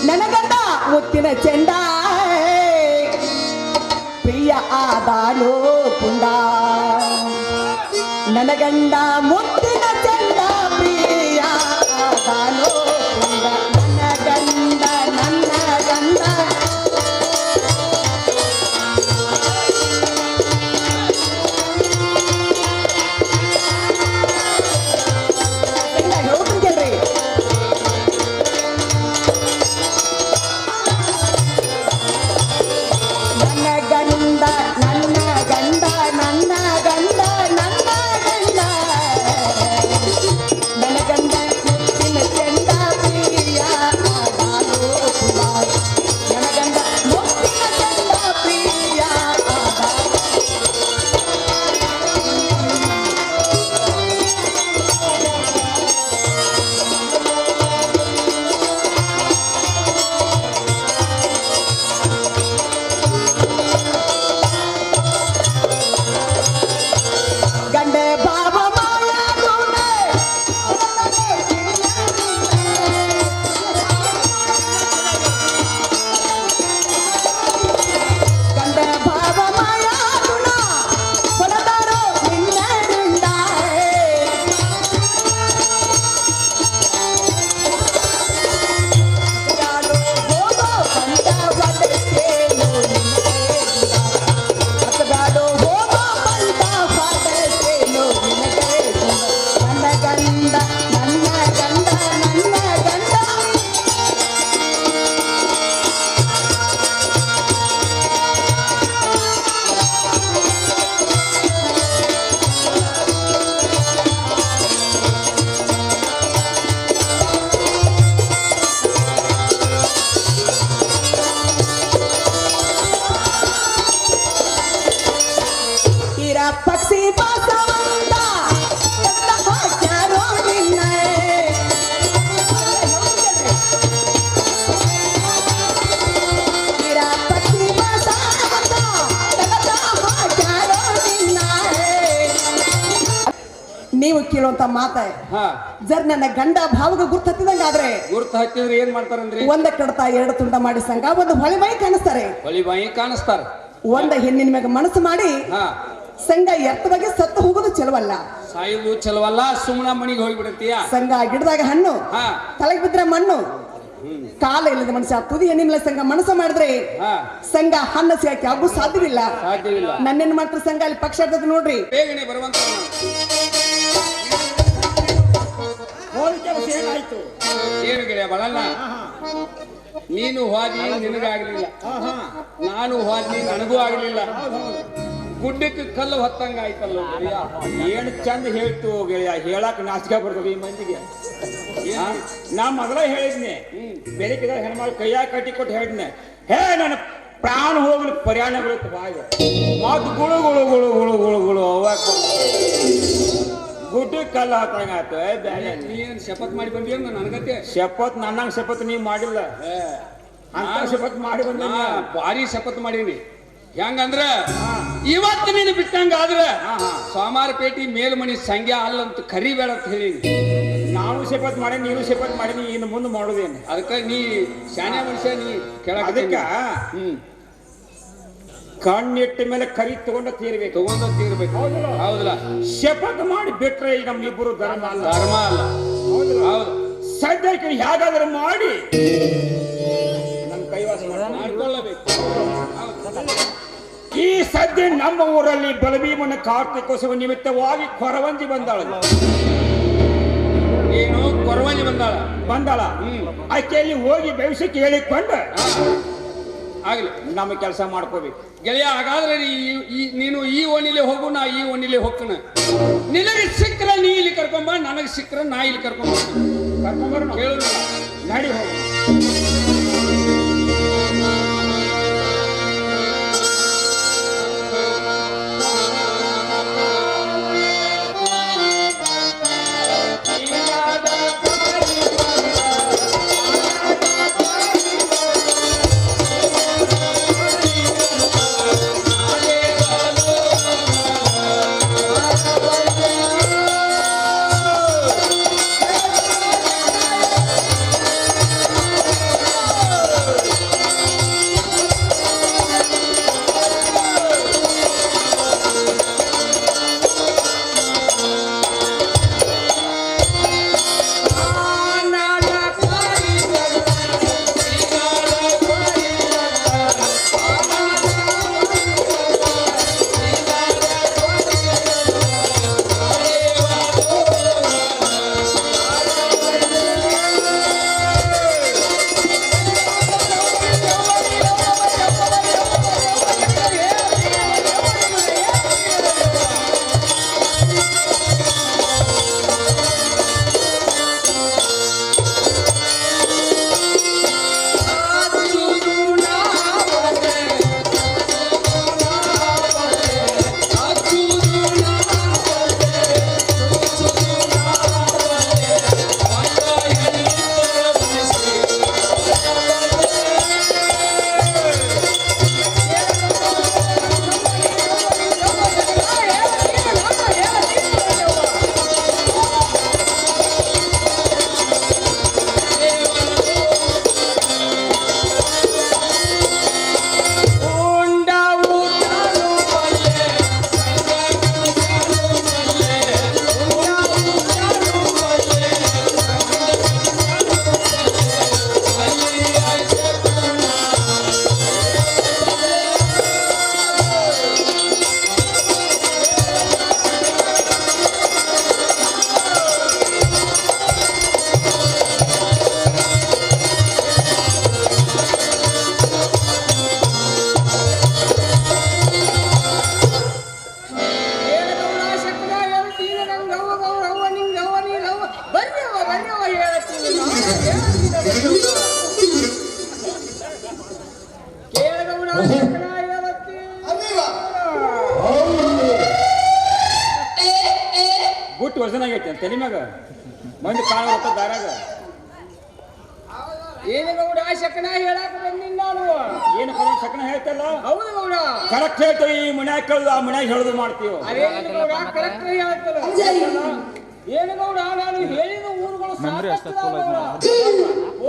ನನಗಂಡ ಮುತ್ತಿನ ಚೆಂಡ ಪ್ರಿಯ ಆದಾನು ಪುಂಡ, ನನಗಂಡ ಮುತ್ತಿನ ಚೆಂಡ ಪ್ರಿಯ ಆದಾನು ಪುಂಡ, ನನ್ನ ಗಂಡ ನನ್ನ ಗಂಡ ಹೇಳ್ತೀನಿ ಕೇಳ್ರಿ. ನನ್ನ ಗಂಡ ನನ್ನ ಗಂಡ ನನ್ನ ಗಂಡ ನನ್ನ ಗಂಡ ನನ್ನ ಗಂಡ ಮುತ್ತಿನ ಚೆಂಡ ಪ್ರಿಯ ಆದಾನು ಪುಂಡ, ನನ್ನ ಗಂಡ ಮುತ್ತಿನ ಚೆಂಡ ಪ್ರಿಯ ಆದಾನು. ಗಂಡ ಬಾಬಾ ಮಾಯಾಗುಣೆ ಗಂಡ ಬಾಬಾ ಮಾಯಾಗುಣ ಹೊರದಾರೋ ನಿನ್ನರಿಂದ ಯಾರೋ ಹೋಗೋ ಬಂದ ಬದಸೇನು ಮತದಾಡೋ ಹೋಗೋ ಬಂದ ಬದಸೇನು ನನ್ನ ಗಂಡ ನನ್ನ ಗಂಡ ನನ್ನ ಗಂಡ. ಇರ ಪಕ್ಷಿ ಬಾಸವಂತ ಎತ್ತ ಹಾಕ್ಯಾರೋ ನಿನ್ನ. ಇರ ಪಕ್ಷಿ ಬಾಸವಂತ ಎತ್ತ ಹಾಕ್ಯಾರೋ ನಿನ್ನ. ನೀವು ಕೇಳುವಂತ ಮಾತ ಹಾ, ಜರ್ ನನ್ನ ಗಂಡ ಭಾವಗ ಗುರ್ತು ಹತ್ತಿದಂಗಾದ್ರೆ ಗುರ್ತು ಹತ್ತಿದ್ರೆ ಏನ್ ಮಾಡ್ತಾರಂದ್ರಿ? ಒಂದ ಕಡತ ಎರಡು ತುಂಡ ಮಾಡಿ ಸಂಘ ಒಂದು ಹೊಳೆ ಮೈ ಕಾಣಿಸ್ತಾರೆ, ಹೊಳಿ ಬಾಯಿ ಕಾಣಿಸ್ತಾರ. ಒಂದ ಹೆಣ್ಣಿನ ಮ್ಯಾಗ ಮನಸ್ಸು ಮಾಡಿ ಹಾ, ಸಂಘ ಎತ್ತವಾಗಿ ಸತ್ತು ಹೋಗೋದು ಚಲವಲ್ಲ. ಸಾಯುದು ಚಲವಲ್ಲ, ಸುಮ್ಮನ ಮನಿಗೆ ಹೋಗ್ಬಿಡತ್ತೀಯ. ಸಂಘ ಗಿಡದಾಗ ಹಣ್ಣು ಹಾ, ತಲೆಗೆ ಬಿದ್ರೆ ಮಣ್ಣು, ಕಾಲ ಇಲ್ಲದ ಮನುಷ್ಯ ತುದಿ ಹೆಣ್ಣಿನ ಸಂಘ ಮನಸ್ಸು ಮಾಡಿದ್ರೆ ಹಾ, ಸಂಘ ಹಣ್ಣು ಸಿಗಕ್ಕೆ ಯಾಗೂ ಸಾಧ್ಯವಿಲ್ಲ. ಸಾಧ್ಯವಿಲ್ಲ. ನನ್ನೇನ್ ಮಾತ್ರ ಸಂಘ ಅಲ್ಲಿ ಪಕ್ಷ ಇರ್ತದೆ ನೋಡ್ರಿ. ಬೇಗನೆ ಬರುವಂತ ಹೋದ ಕೆಲಸ ಏನಾಯ್ತು? ಏನು ಗೆಳೆಯ ಬಳಲ್ಲ, ನೀನು ಹೋದಿ ನಿನಗಾಗ್ಲಿಲ್ಲ, ನಾನು ಹೋದಿ ನನಗೂ ಆಗ್ಲಿಲ್ಲ, ಗುಡ್ಡಕ್ಕೆ ಕಲ್ಲು ಹೊತ್ತಂಗ ಆಯ್ತಲ್ಲ ಗೆಳೆಯ. ಏನು ಚಂದ ಹೇಳ್ತು ಗೆಳೆಯ, ಹೇಳಕ್ ನಾಚಿಕೆ ಬರ್ತದೆ ಈ ಮಂದಿಗೆ. ನಾ ಮೊದಲ ಹೇಳಿದ್ನೆ, ಬೆಳಕಿದ ಹೆಣ್ಮಕ್ಳು ಕೈಯಾಗ ಕಟ್ಟಿ ಕೊಟ್ಟು ಹೇಳಿದ್ನೆ, ಹೇ ನನ್ನ ಪ್ರಾಣ ಹೋಗ್ಲಿ ಪರ್ಯಾಣ ಬೀಳುತ್ತೆ ಬಾಯಿಗೆ. ಮಾತು ಗುಳು ಗುಳು ಗುಳು ಗುಳು ಗುಳು ಗುಳು ಅವಾಗ ಗುಡ್ಡಕ್ಕೆ ಕಲ್ಲು ಹಾಕಂಗ ಆಯ್ತು. ನೀನ್ ಶಪಥ ಮಾಡಿ ಬಂದಿಯ ನನಗತ್ತೆ? ಶಪತ್ ನನ್ನಂಗ ಶಪತ್ ನೀವ್ ಮಾಡಿಲ್ಲ, ಅಂತ ಶಪತ್ ಮಾಡಿ ಬಂದ. ಭಾರಿ ಶಪಥ ಮಾಡೀನಿ. ಹೆಂಗಂದ್ರ ಇವತ್ತು ನೀನು ಬಿಟ್ಟಂಗ ಆದ್ರ ಸೋಮಾರಪೇಟೆ ಮೇಲ್ಮನಿ ಸಂಖ್ಯಾ ಅಲ್ಲಂತ ಕರಿಬೇಡ ಅಂತ ಹೇಳಿ ನಾನು ಶಪತ್ ಮಾಡಿ, ನೀನು ಶಪತ್ ಮಾಡಿ, ಇನ್ನು ಮುಂದೆ ಮಾಡೋದೇನು? ಅದಕ್ಕೆ ನೀ ಶಾಣೆ ಮನುಷ್ಯ, ನೀ ಕೆಳಗೆ ಅದಕ್ಕ ಕಣ್ಣಿಟ್ಟ ಮೇಲೆ ಕರಿ ತಗೊಂಡ ತೀರ್ಬೇಕು, ತಗೊಂಡ ತೀರ್ಬೇಕು. ಹೌದಲ್ಲ? ಶಪಥ ಮಾಡಿ ಬಿಟ್ರೆ ಈಗ ನಮ್ಮಿಬ್ಬರು ಧರ್ಮ ಅಲ್ಲ, ಧರ್ಮ ಅಲ್ಲ. ಹೌದು. ಸದ್ಯಕ್ಕೆ ಹೇಗಾದ್ರೂ ಮಾಡಿ ನಮ್ಮ ಕೈವಾಸ ಮಾಡ್ಕೊಳ್ಳಬೇಕು. ಈ ಸದ್ಯ ನಮ್ಮ ಊರಲ್ಲಿ ಬಲಭೀಮನ ಕಾರ್ತಿಕೋತ್ಸವ ನಿಮಿತ್ತವಾಗಿ ಕೊರವಂಜಿ ಬಂದಾಳ. ಏನು ಕೊರವಂಜಿ ಬಂದಾಳ? ಆಕೆಯಲ್ಲಿ ಹೋಗಿ ಭವಿಷ್ಯಕ್ಕೆ ಹೇಳಿಕೊಂಡು ಆಗ್ಲಿ ನಮ್ಮ ಕೆಲಸ ಮಾಡ್ಕೋಬೇಕು. ಗೆಳೆಯ, ಹಾಗಾದ್ರೆ ನೀನು ಈ ಓಣಿಲೆ ಹೋಗು, ನಾ ಈ ಓಣಿಲೆ ಹೋಗ್ಕನ. ನಿನಗೆ ಸಿಕ್ಕರ ನೀ ಇಲ್ಲಿ ಕರ್ಕೊಂಬ, ನನಗೆ ಸಿಕ್ಕರ ನಾ ಇಲ್ಲಿ ಕರ್ಕೊಂಬರೋಣ. ಕೇಳೋಣ, ನಡಿ ಹೋಗು. ಗುಟ್ಟು ವಜನ ಆಗೈತೆ ತಲೆ ಮ್ಯಾಗ ಮಂದಿ ಕಾಳು ಹೊತ್ತ ದಾರಾಗ. ಏನು ಗೌಡ ಶಕನ ಹೇಳಾಕ ಬಂದಿಲ್ಲ ನಾನು. ಏನು ಕರೆ ಶಕನ ಹೇಳ್ತಲ್ಲ? ಹೌದು ಗೌಡ, ಕರೆಕ್ಟ್ ಹೇಳ್ತೀವಿ. ಈ ಮನ್ಯಾಗ ಕೇಳುದು ಆ ಮನ್ಯಾಗ ಹೇಳುದು ಮಾಡ್ತೀವಿ. ಅದೇನು ಗೌಡ ಕರೆಕ್ಟ್ ಹೇಳ್ತಲ್ಲ. ಏನು ಗೌಡ ನಾನು ಹೇಳಿದ ಊರುಗಳು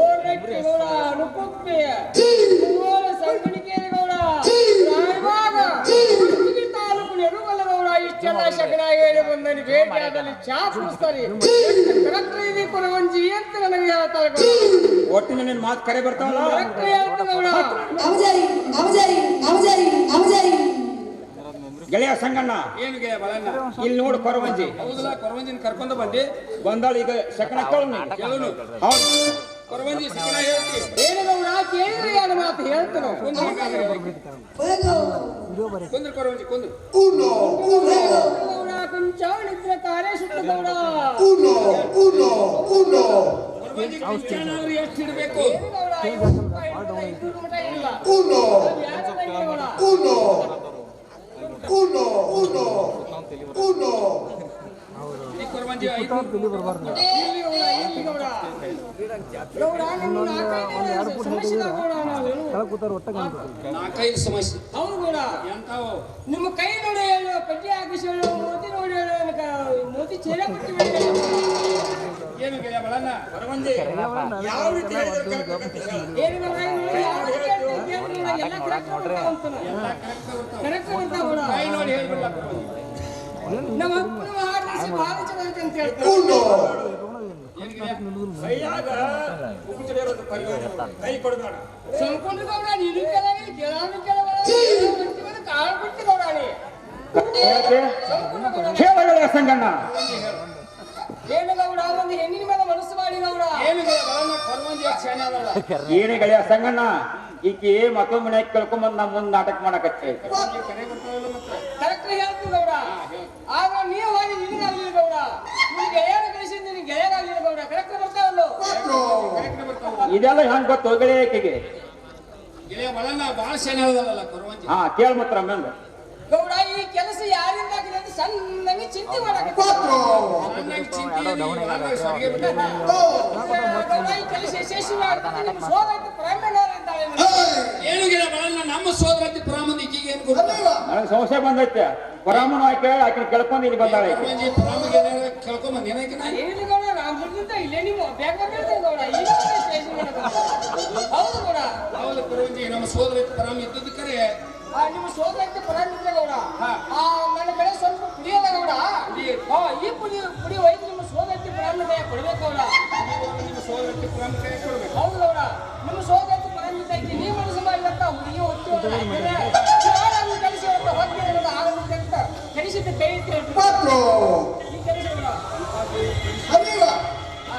ಓರ್ರಟ್ಟಿ ಗೌಡ, ನುಕ್ಕುಪ್ಪಿ, ಸಂಗಣಿಕೇರಿ ಗೌಡ, ರಾಯಬಾಗ, ತಾಲೂಕು ನೆಡುಗಲ್ಲ ಗೌಡ. ಇಷ್ಟೆಲ್ಲ ಶಕನ ಹೇಳಿ ಬಂದನಿ ಭೇಟಿಯಾದಲ್ಲಿ ಚಾ ಕುಡಿಸ್ತಾರೆ. ಕರೆಕ್ಟ್ ಇದೆ ಕೊರವಂಜಿ ಅಂತ ನನಗೆ ಹೇಳ್ತಾರೆ ಗೌಡ. ಒಟ್ಟಿನ ನಿನ್ನ ಮಾತು ಕರೆ ಬರ್ತಾವಲ್ಲ, ಕರೆಕ್ಟ್ ಹೇಳ್ತ ಗೌಡ. ಗೆಳೆಯ ಸಂಗಣ್ಣ, ಏನು ಗೆಳೆಯ ಬಲಣ್ಣ? ಇಲ್ಲಿ ನೋಡು ಕೊರವಂಜಿ. ಹೌದಲ್ಲ, ಕೊರವಂಜಿನ ಕರ್ಕೊಂಡು ಬಂದಿ ಬಂದಾಳ ಈಗ ಶಕನ ಕೇಳು. ಕೇಳೋನು. ಹೌದು, ಕೊರವಂಜಿ ಶಕನ ಹೇಳ್ತಿ. ಏನು ಗೌಡ ಕೇಳಿದ್ರೆ ಏನು ಮಾತು ಹೇಳ್ತಾನೋ. ಕುಂದ್ರ ಕೊರವಂಜಿ ಕುಂದ್ರ. ಗೌಡ ಕುಂಚಾಣಿದ್ರೆ ತಾರೆ ಸುತ್ತ ಗೌಡ. ಕೊರವಂಜಿ ಕುಂಚಾನಾದ್ರೂ ಎಷ್ಟು ಇಡಬೇಕು? ಕೊರವಂಜಿ ನಾಲ್ಕೈದು ಸಮಸ್ಯೆ. ಹೌದು ಗೌಡ, ಎಂತಾವು? ನಿಮ್ಮ ಕೈ ನೋಡಿ ಹೇಳು, ಪಟ್ಟಿ ಹಾಕಿಸಿ ಹೇಳು, ಮೋತಿ ನೋಡಿ ಹೇಳು, ಮೋತಿ ಚೇರ ಕೊಟ್ಟು ಹೇಳು. ಏನು ಗೆಳೆಯ ಬಲಣ್ಣ? ಕೊರವಂಜಿ ಯಾವ ರೀತಿ ಹೇಳಿದ್ರೆ correct ಆಗತ್ತೆ ಹೇಳು. ಏನು ಗೌಡ ಎಲ್ಲ ಕರೆಕ್ಟ್ ಬರ್ತಾವ ಗೌಡ. ಕೈ ನೋಡಿ ಹೇಳ್ಬಿಡ್ಲ ಕೊರವಂಜಿ. ನಮ್ಮ ಅಪ್ಪನ ಹಾಡಿಸಿ ಭಾಳ ಚೆನ್ನಾಗಿ ಅಂತ ಹೇಳ್ತಾರೆ. ಏನು ಗೆಳೆಯ? ಕೈಯಾಗ ಉಪ್ಪು ಚಡಿಯೋದು ಕೈ ಕೊಡಬೇಡ. ಸಂಕೊಂಡ್ರು ಗೌಡ, ನೀನು ಕೆಳಗೆ ಗೆಳಾನು ಕೆಳಗೆ ಕಾಳು ಬಿಟ್ಟು ಗೌಡ ನೀ. ಕೇಳ ಸಂಗಣ್ಣ, ಏನು ಗೌಡ ಒಂದು ಹೆಣ್ಣಿನ ಮೇಲೆ ಮನಸ್ಸು ಮಾಡಿ ಗೌಡ. ಏನು ಗೆಳೆಯ ಬಲಣ್ಣ? ಕೊರವಂಜಿ ಶಾನೆ ಅದಲ್ಲ. ಏನೇ ಗೆಳೆಯ ಸಂಗಣ್ಣ, ಈಕಿ ಮತ್ತೊಂದ್ ಮನ್ಯಾಗ ಕೇಳ್ಕೊಂಬಂದ್ ನಾ ಮುಂದ್ ನಾಟಕ ಮಾಡಕತ್ತೆ ಕರೆಕ್ಟ್ ಹೇಳ್ತೀನಿ ಗೌಡ ಆದ್ರೆ ನೀವು ಹೋಗಿ ನಿನಗಾಗ್ಲಿಲ್ಲ ಗೌಡ ನಿನ್ ಗೆಳೆಯರ ಕಳಿಸಿದ್ ನಿನ್ ಗೆಳೆಯರಾಗ್ಲಿಲ್ಲ ಗೌಡ ಕರೆಕ್ಟ್ ಬರ್ತಾವಲ್ಲೋ ಇದೆಲ್ಲ ಹೆಂಗ್ ಗೊತ್ತು ಗೆಳೆಯ ಆಕೆಗೆ ಗೆಳೆಯ ಬಳನ ಬಾಳ ಶೇನೆ ಹೇಳದಲ್ಲ ಕೊರವಂಜಿ ಹಾ ಕೇಳ ಮಾತ್ರ ಮೆಂದ ಗೌಡ ಈ ಕೆಲಸ ಯಾರಿಂದ ಆಗಿಲ್ಲ ಅಂತ ಸಣ್ಣಗೆ ಚಿಂತೆ ಮಾಡಕ್ಕೆ ಸಣ್ಣಗೆ ಚಿಂತೆ ಸ್ವರ್ಗೆ ಗೌಡ ಈ ಕೆಲಸ ಯಶಸ್ವಿ ಆಗ್ತದೆ ನಿಮ್ ಸೋದರಕ್ಕೆ ಪ್ರಾರಂಭ ಇದ್ದಾಳೆ ಏನು ಗೆಳೆಯ ಬಳನ ನಮ್ಮ ಸೋದರತಿ ಪ್ರಾಮುಖ್ಯಕ್ಕೆ ಏನು ಗೊತ್ತಿಲ್ಲ ನನಗೆ ಸಂಶಯ ಬಂದೈತೆ ಪರಾಮಣ ಆಕೆ ಆಕೆ ಕೇಳ್ಕೊಂಡು ಇಲ್ಲಿ ಬಂದಾಳೆ ಆಕೆ. ಕೊರವಂಜಿ ಪ್ರಾಮುಖ್ಯ ಕೇಳ್ಕೊಂಬಂದ್ ಏನಕ್ಕೆ ಏನಿಲ್ಲ ಗೌಡ ರಾಮ್ ದುಡ್ಡಿಂದ ಇಲ್ಲೇ ನೀವು ಬೇಗ ಬರ್ತೀರಿ ಗೌಡ ಈಗ ಹೌದು ಗೌಡ ಹೌದು ಕೊರವಂಜಿ ನಮ್ಮ ಸೋದರತಿ ಪ್ರಾಮ ಇದ್ದದ್ದು ಕರೆ ನಿಮ್ಮ ಸೋದರಕ್ಕೆ ಪ್ರಾರಂಭಿಸಿದೆ ಗೌಡ ನನ್ನ ಕಡೆ ಸ್ವಲ್ಪ ಕುಡಿಯೋದ ಗೌಡ ಈ ಪುಡಿ ಒಯ್ದು ನಿಮ್ಮ ಸೋದರಕ್ಕೆ ಪ್ರಾರಂಭ ಕೊಡ್ಬೇಕು ಗೌಡ ನಿಮ್ಮ ಸೋದರತಿ ಪ್ರಾಮುಖ್ಯ ಕೊಡ್ಬೇಕು ಹೌದು ಗೌಡ ನಿಮ್ಮ ಸೋದರಕ್ಕೆ ಪ್ರಾರಂಭಿಸಿದ ನೀವು ಮನಸ್ಸು ಮಾಡಿದಂತ ಹುಡುಗಿ ಹೊತ್ತು ಕಳಿಸಿ ಹೊತ್ತಿಗೆ ಆಗುತ್ತೆ ಅಂತ ಕಳಿಸಿದ್ದ ಕೈ ಈ ಕೆಲಸ ಗೌಡ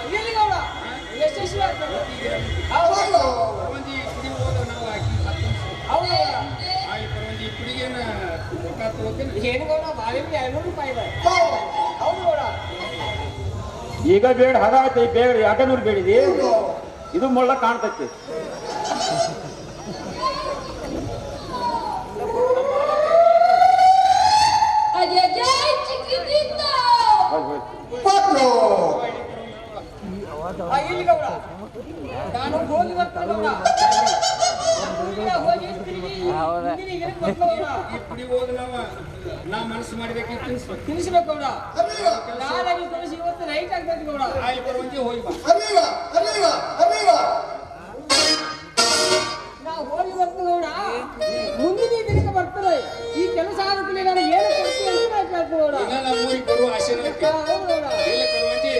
ಇಲ್ಲಿ ಗೌಡ ಯಶಸ್ವಿ ಆಗ್ತದೆ ಕೊರವಂಜಿ ಕುಡಿ ಹೋದ ನಾವು ಹಾಕಿ ಹೌದು ಗೌಡ ಕೊರವಂಜಿ ಕುಡಿಗೇನ ರೊಕ್ಕ ತಗೋತೇನೆ ಏನು ಗೌಡ ಬಾಳಿಗೆ 200 ರೂಪಾಯಿ ಇದೆ ಹೌದು ಗೌಡ ಈಗ ಬೇಡ ಹದಾಯ್ತು ಬೇಡ 200 ಬೇಡಿದಿ ಇದು ಮುಳ್ಳ ಕಾಣ್ತೈತಿ ಇಲ್ಲಿ ಗೌಡ ನಾನು ಹೋಗಿ ಬರ್ತೇನೆ ಗೌಡ ಹೋಗಿ ತಿರುಗಿ ಈ ಕುಡಿ ಹೋದ ನಾ ಮನಸ್ಸು ಮಾಡಿದಕ್ಕೆ ತಿನ್ನಿಸ್ಬೇಕು ಗೌಡ ನಾಳೆಗೆ ಕಳಿಸಿ ಇವತ್ತು ನೈಟ್ ಆಗ್ತದೆ ಗೌಡ ಆಯ್ತು ಕೊರವಂಜಿ ಹೋಗಿ ಬಾ ನಾವು ಹೋಗಿ ಬರ್ತೇವೆ ಗೌಡ ಮುಂದಿನ ದಿನಕ್ಕೆ ಬರ್ತಾರೆ ಈ ಕೆಲಸ ಆಗುತ್ತೆ ನಾನು ಏನು ಕೊಡ್ತೀನಿ ಅಂತ ನಾನು ಕೇಳ್ತೀನಿ ಗೌಡ ಈಗ ನಮ್ಮ ಊರಿಗೆ ಬರುವ ಆಸೆ ನನಗೆ. ಹೌದು ಗೌಡ ಇಲ್ಲ ಕೊರವಂಜಿ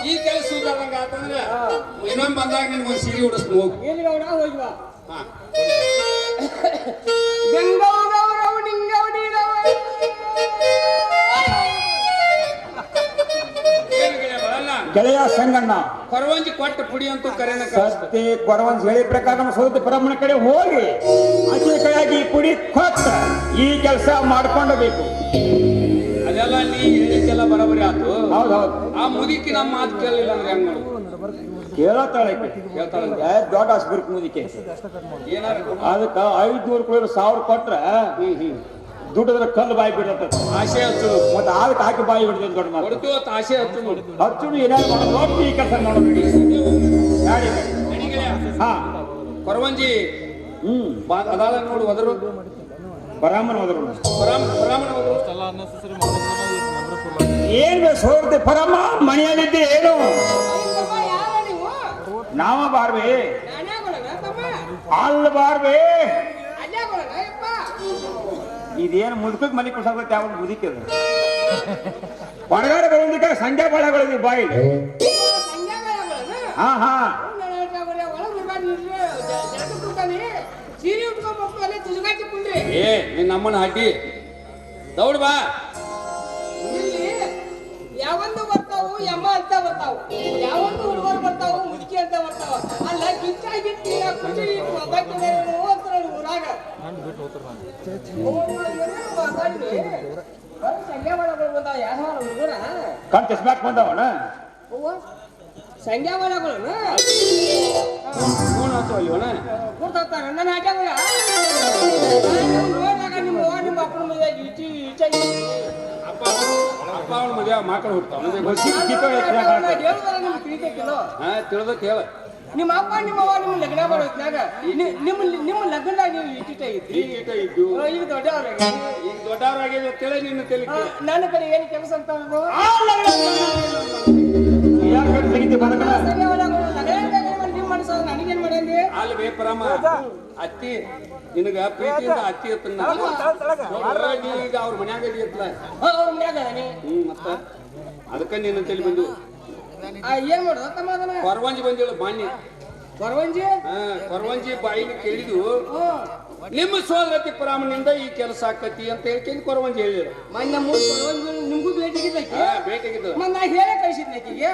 ಈ ಕೆಲಸ ಸುಧಾರಂಗ ಆತಂದ್ರೆ ಇನ್ನೊಮ್ಮೆ ಬಂದಾಗ ನಿನ್ಗೆ ಒಂದು ಸೀರೆ ಉಡಿಸ್ತು ಹೋಗು ಎಲ್ಲಿ ಗೌಡ ಹೋಗಿ ಬಾ ಹಾ ಗಂಗೌ ಗೌರವ ನಿಂಗೌ ನೀರವ ಏನು ಗೆಳೆಯ ಬರಲ್ಲ ಗೆಳೆಯ ಸಂಗಣ್ಣ ಕೊರವಂಜಿ ಕೊಟ್ಟ ಪುಡಿ ಅಂತೂ ಕರೆನ ಸಸ್ತೆ ಕೊರವಂಜಿ ಹೇಳಿ ಪ್ರಕಾರ ನಮ್ಮ ಸೋದರ ಪರಮನ ಕಡೆ ಹೋಗಿ ಆಕೆ ಕೈಯಾಗಿ ಈ ಪುಡಿ ಕೊಟ್ಟ ಈ ಕೆಲಸ ಮಾಡ್ಕೊಂಡಬೇಕು ಅದೆಲ್ಲ ನೀ ಹೇಳಿದ್ದೆಲ್ಲ ಬರೋಬರಿ ಆತು ಹೌದೌದು ಆ ಮುದುಕಿ ನಮ್ಮ ಮಾತು ಕೇಳಲಿಲ್ಲ ಅಂದ್ರೆ ಹೆಂಗ್ ನೋಡು ಕೇಳತ್ತಾಳೆ ಕೇಳ್ತಾಳಂತೆ. ದೊಡ್ಡ ಆಸ್ಬಿರ್ಕ್ ಮುದಿಕೆ ಏನಾರ ಅದಕ್ಕ 500 ಕೊಡ 1000 ಕೊಟ್ರ ದುಡ್ಡದ್ರ ಕಲ್ಲು ಬಾಯಿ ಬಿಡತ್ತ ಆಸೆ ಹಚ್ಚು ಮತ್ತೆ ಅದಕ್ಕೆ ಹಾಕಿ ಬಾಯಿ ಬಿಡ್ತೇನೆ ದೊಡ್ಡ ಮಾತು ಹೊಡ್ತು ಹೊತ್ತು ಆಸೆ ಹಚ್ಚು ನೋಡು ಹಚ್ಚುಡು ಏನಾದ್ರು ಮಾಡೋದು ಈ ಕೆಲಸ ಮಾಡೋದು ಗಾಡಿ ನಡಿ ಗೆಳೆಯ. ಹಾ ಕೊರವಂಜಿ ಅದಾಳ ನೋಡು ಒದರು ಬರಾಮನ ಹೋದ್ರು ಬ್ರಾಹ್ಮಣ ಒದರು ಏನ್ ಸೋರ್ದೆ ಪರಮ ಮನೆಯಲ್ಲಿದ್ದೆ ಏನು ತಮ್ಮ ಯಾರ ನೀವು ನಾವ ಬಾರ್ಬೇ ನಾನೇ ಕೊಡೋಣ ತಮ್ಮ ಅಲ್ಲ ಬಾರ್ಬೇ ಅಲ್ಲೇ ಕೊಡೋಣ ಯಪ್ಪ ಇದೇನು ಮುದುಕಕ್ ಮನೆ ಕುಡ್ಸಕ್ಕೆ ಯಾವ ಮುದುಕಿ ಅದು ಹೊರಗಡೆ ಬರೋದಕ್ಕೆ ಸಂಜೆ ಬಾಳೆಗಳಿದ್ವಿ ಬಾಯಿಲಿ ಸಂಜೆ ಕೊಡೋಣ ಹಾ ಹಾ ಸೀರೆ ಉಟ್ಕೊಂಡ್ಬರ್ತು ಅಲ್ಲೇ ತುಜುಗಾಚಿ ಕುಂಡ್ರಿ ಏ ನಿನ್ನ ಅಮ್ಮನ ಹಡ್ಡಿ ದೌಡ್ ಬಾ ಇಲ್ಲಿ ಯಾವೊಂದು ಬರ್ತಾವು ಯಮ್ಮ ಅಂತ ಬರ್ತಾವು ಯಾವೊಂದು ಹುಡುಗರು ಬರ್ತಾವು ಮುದುಕಿ ಅಂತ ಬರ್ತಾವ ಅಲ್ಲ ಗಿಚ್ಚಾಗಿಟ್ಟಿ ಕುಂಡ್ರಿ ಊರಾಗ ಸಂಜೆ ಒಳಗಳು ಬಂದಾವ ಯಾವ ಹುಡುಗರ ಕಣ್ ಚಸ್ಮ್ಯಾಕ್ ಬಂದವನ ಸಂಜೆ ಒಳಗಳು ಫೋನ್ ಆತು ಅಲ್ಲಿವನ ಕೂರ್ತಾರ ನನ್ನ ಆಟಗಳ ನೋಡಿದಾಗ ನಿಮ್ಮ ಅಪ್ಪನ ಮದುವೆ ಈಚಾಗಿ ಅಪ್ಪ ಅವನ ಮದುವೆ ಮಕ್ಕಳು ಹುಡ್ತಾವ ಹೇಳುದಾರ ನಿಮ್ಗೆ ತಿಳಿತೈತಿಲ್ಲೋ ಹಾ ತಿಳಿದಕ್ಕೆ ಹೇಳ ನಿಮ್ಮ ಅಪ್ಪ ನಿಮ್ಮವ್ವ ನಿಮ್ಮ ಲಗ್ನ ಮಾಡೋತ್ನಾಗ ನಿಮ್ಮ ಲಗ್ನದಾಗ ನೀವು ಇಟ್ಟಿಟ ಇದ್ರಿ ಇದ್ದು ಈಗ ದೊಡ್ಡವ್ರಾಗ ಈಗ ದೊಡ್ಡವರಾಗಿದೆ ಅಂತೇಳಿ ನಿನ್ನ ತಲೆ ನನ್ನ ಕಡೆ ಏನು ಕೆಲಸ ಅಂತ ನಿಮ್ಮ ಮನಸ್ಸು ನನಗೇನ್ ಮಾಡಂದಿ ಅಲ್ಲಿ ಬೇಪರಮ್ಮ ಅತ್ತಿ ನಿನಗ ಪ್ರೀತಿಯಿಂದ ಅತ್ತಿ ಇರ್ತನ ಈಗ ಅವ್ರ ಮನ್ಯಾಗ ಇರ್ತಲ್ಲ ಅವ್ರ ಮನ್ಯಾಗ ಅದನಿ ಮತ್ತ ಅದಕ್ಕ ನಿನ್ನ ತಲೆ ಬಂದು ಏನ್ ಮಾಡೋದು ತಮ್ಮ ಅದನ್ನ ಕೊರವಂಜಿ ಬಂದಿಳು ಮಾನ್ಯ ಕೊರವಂಜಿ ಕೊರವಂಜಿ ಬಾಯಿಗೆ ಕೇಳಿದ್ವು ನಿಮ್ಮ ಸೋದರತಿ ಪರಾಮನಿಂದ ಈ ಕೆಲಸ ಆಕತಿ ಅಂತ ಹೇಳ್ಕೊಂಡು ಕೊರವಂಜಿ ಹೇಳಿದ್ರು. ಮೊನ್ನೆ ನಿಮ್ಗೂ ಭೇಟಿಗಿದ್ದಕ್ಕೆ ಭೇಟಿಗಿದ್ದು ಮತ್ತೆ ನಾ ಹೇಳೇ ಕಳಿಸಿದ್ನೆ ಆಕಿಗೆ.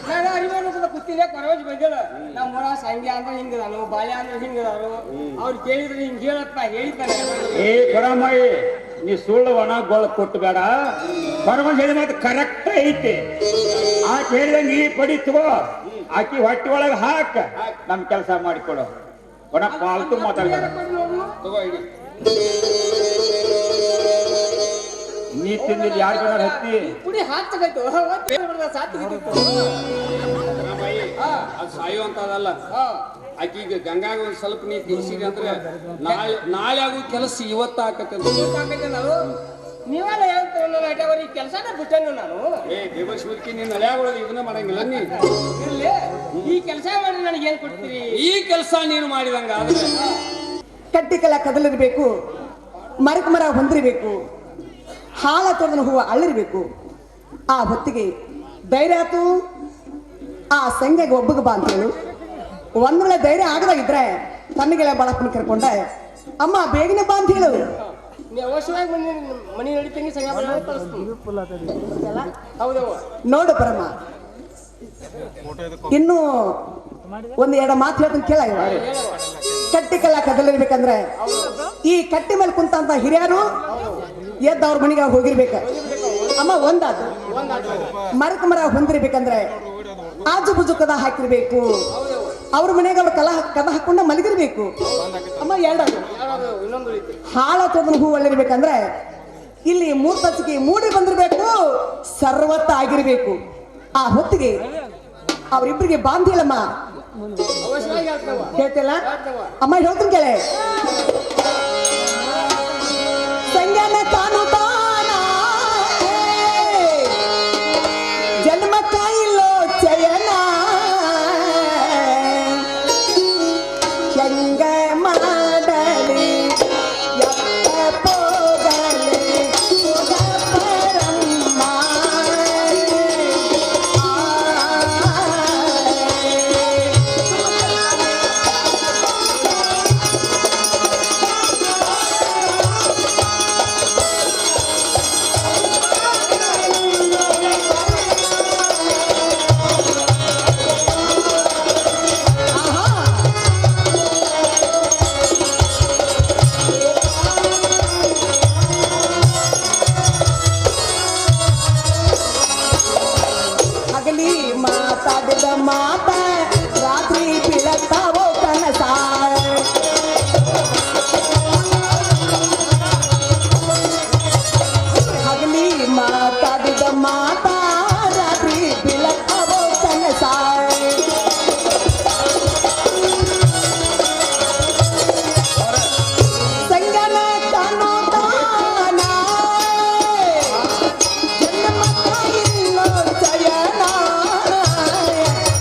ನಾನು ಅರಿವಾರ ಕೂತಿಲ್ಲ ಕೊರವಂಜಿ ಬಂದಿಲ್ಲ. ನಮ್ಮೂರ ಸಂಗ್ಯ ಅಂದ್ರೆ ಹಿಂಗದಾನು, ಬಾಲ್ಯ ಅಂದ್ರೆ ಹಿಂಗದಾನು. ಅವ್ರು ಕೇಳಿದ್ರೆ ಹಿಂಗೆ ಹೇಳಪ್ಪ ಹೇಳಿದ್ದಾನೆ. ಏ ಕೊರಮಯ್ಯ, ನೀ ಸುಳ್ಳು ಒಣ ಗೋಳ ಕೊಟ್ಟು ಬೇಡ. ಕೊರಮಂಜಿ ಹೇಳಿ ಮಾತು ಕರೆಕ್ಟ್ ಐತಿ. ಆಕೆ ಹೇಳಿದಂಗೆ ಈ ಪಡಿ ತಗೋ, ಆಕಿ ಹೊಟ್ಟಿ ಒಳಗೆ ಹಾಕ, ನಮ್ ಕೆಲಸ ಮಾಡಿಕೊಡು. ಒಣ ಪಾಲ್ತು ಮಾತಾಡ್ಬೇಡ. ತಗೋ ಇಡಿ. ನೀ ತಿಂದಿದ್ದು ಯಾರು ಜನ ಹತ್ತಿ ಪುಡಿ ಹಾಕ್ತಗೈತು ಸಾತಿಗಿತ್ತು. ಅದು ಸಾಯುವಂತದಲ್ಲ. ಆಕಿಗೆ ಗಂಗಾಗ ಒಂದ್ ಸ್ವಲ್ಪ ನೀ ತಿನ್ಸಿರಿ ಅಂದ್ರೆ ನಾಳೆ ಆಗೋ ಕೆಲಸ ಇವತ್ತ ಆಕತ್ತೆ. ನಾನು ನೀವೆಲ್ಲ ಹೇಳ್ತೇವೆ ಕೆಲಸನ ಬಿಟ್ಟೇನು ನಾನು. ದೇವಶ್ವರ್ಕಿ ನೀನ್ ನಡ್ಯಾಗೊಳದು ಇದನ್ನ ಮಾಡಂಗಿಲ್ಲ. ನೀ ಇರ್ಲಿ, ಈ ಕೆಲಸ ಮಾಡಿ ನನಗೆ ಏನ್ ಕೊಡ್ತೀರಿ? ಈ ಕೆಲಸ ನೀನು ಮಾಡಿದಂಗ ಆದ್ರೆ ಕಟ್ಟಿಕಲ ಕದಲಿರ್ಬೇಕು, ಮರಕ್ ಮರ ಹೊಂದಿರಬೇಕು, ಹಾಲ ತೊಳೆದ ಹೂವು ಅಳ್ಳಿರ್ಬೇಕು. ಆ ಹೊತ್ತಿಗೆ ಧೈರ್ಯ ಆತು, ಆ ಸಂಘೆಗೆ ಒಬ್ಬಗೆ ಬಾ ಅಂತೇಳು. ಒಂದ್ ವೇಳೆ ಧೈರ್ಯ ಆಗದಾಗಿದ್ರೆ ತನ್ನಿಗೆಲ್ಲ ಬಾಳಪ್ಪನ ಕರ್ಕೊಂಡ ಅಮ್ಮ ಬೇಗನೆ ಬಾ ಅಂತ ಹೇಳು. ನೀವು ಅವಶ್ಯವಾಗಿ ಮನೆ ನಡೀತಂಗೆ ಸಂಘ ಕಳಿಸ್ತೀನಿ. ಹೌದವ ನೋಡು ಪರಮ, ಇನ್ನು ಒಂದು ಎರಡು ಮಾತು ಹೇಳ್ತೀನಿ ಕೇಳ. ಕಟ್ಟಿಕಲ್ಲ ಕದಲಿರ್ಬೇಕಂದ್ರೆ ಈ ಕಟ್ಟಿ ಮೇಲೆ ಕುಂತ ಹಿರಿಯರು ಎದ್ದು ಅವ್ರ ಮನೆಗೆ ಹೋಗಿರ್ಬೇಕ. ಅಮ್ಮ ಒಂದಾದ್ರು ಮರಕ್ ಮರ ಹೊಂದಿರ್ಬೇಕಂದ್ರೆ ಆಜು ಬುಜು ಕದ ಹಾಕಿರ್ಬೇಕು. ಅವ್ರ ಮನೆಗೆ ಅವ್ರ ಕದ ಹಾಕೊಂಡ ಮಲಗಿರ್ಬೇಕು. ಅಮ್ಮ ಎರಡದು ಹಾಳ ತೊಗೊಂಡು ಹೂ ಒಳ್ಳಿರ್ಬೇಕಂದ್ರೆ ಇಲ್ಲಿ ಮೂರ್ತಚಿಗೆ ಮೂಡಿ ಬಂದಿರ್ಬೇಕು, ಸರ್ವತ್ತ ಆಗಿರ್ಬೇಕು. ಆ ಹೊತ್ತಿಗೆ ಅವ್ರಿಬ್ರಿಗೆ ಬಾಂಧಿಲಮ್ಮ ಅವಶ್ಯವಾಗಿ ಹೇಳ್ತೇವ. ಹೇಳ್ತಿಲ್ಲ ಅಮ್ಮ, ಹೇಳ್ತೀನಿ ಕೇಳೆ. ಸಂಗನ ತಾನು ತಾನ ಜನ್ಮ ಕಾಯಿಲ್ಲೋ ಚಯನ ಹೆಂಗ ಮಾಡಲಿ ಎತ್ತ ಪೋಗಲಿ ಪರಮ್ಮ. ಹಗಲಿ ಮಾತಾಡಿದ ಮಾತ ರಾತ್ರಿ ಬೀಳತ್ತಾವೋ ಕನಸ. ಹಗಲಿ ಮಾತಾಡಿದ ಮಾತ ರಾತ್ರಿ ಬೀಳತ್ತಾವೋ ಕನಸ. ಸಂಗನ ತಾನು ತಾನ ಜನ್ಮ ಕಾಯಿಲ್ಲೋ ಚಯನ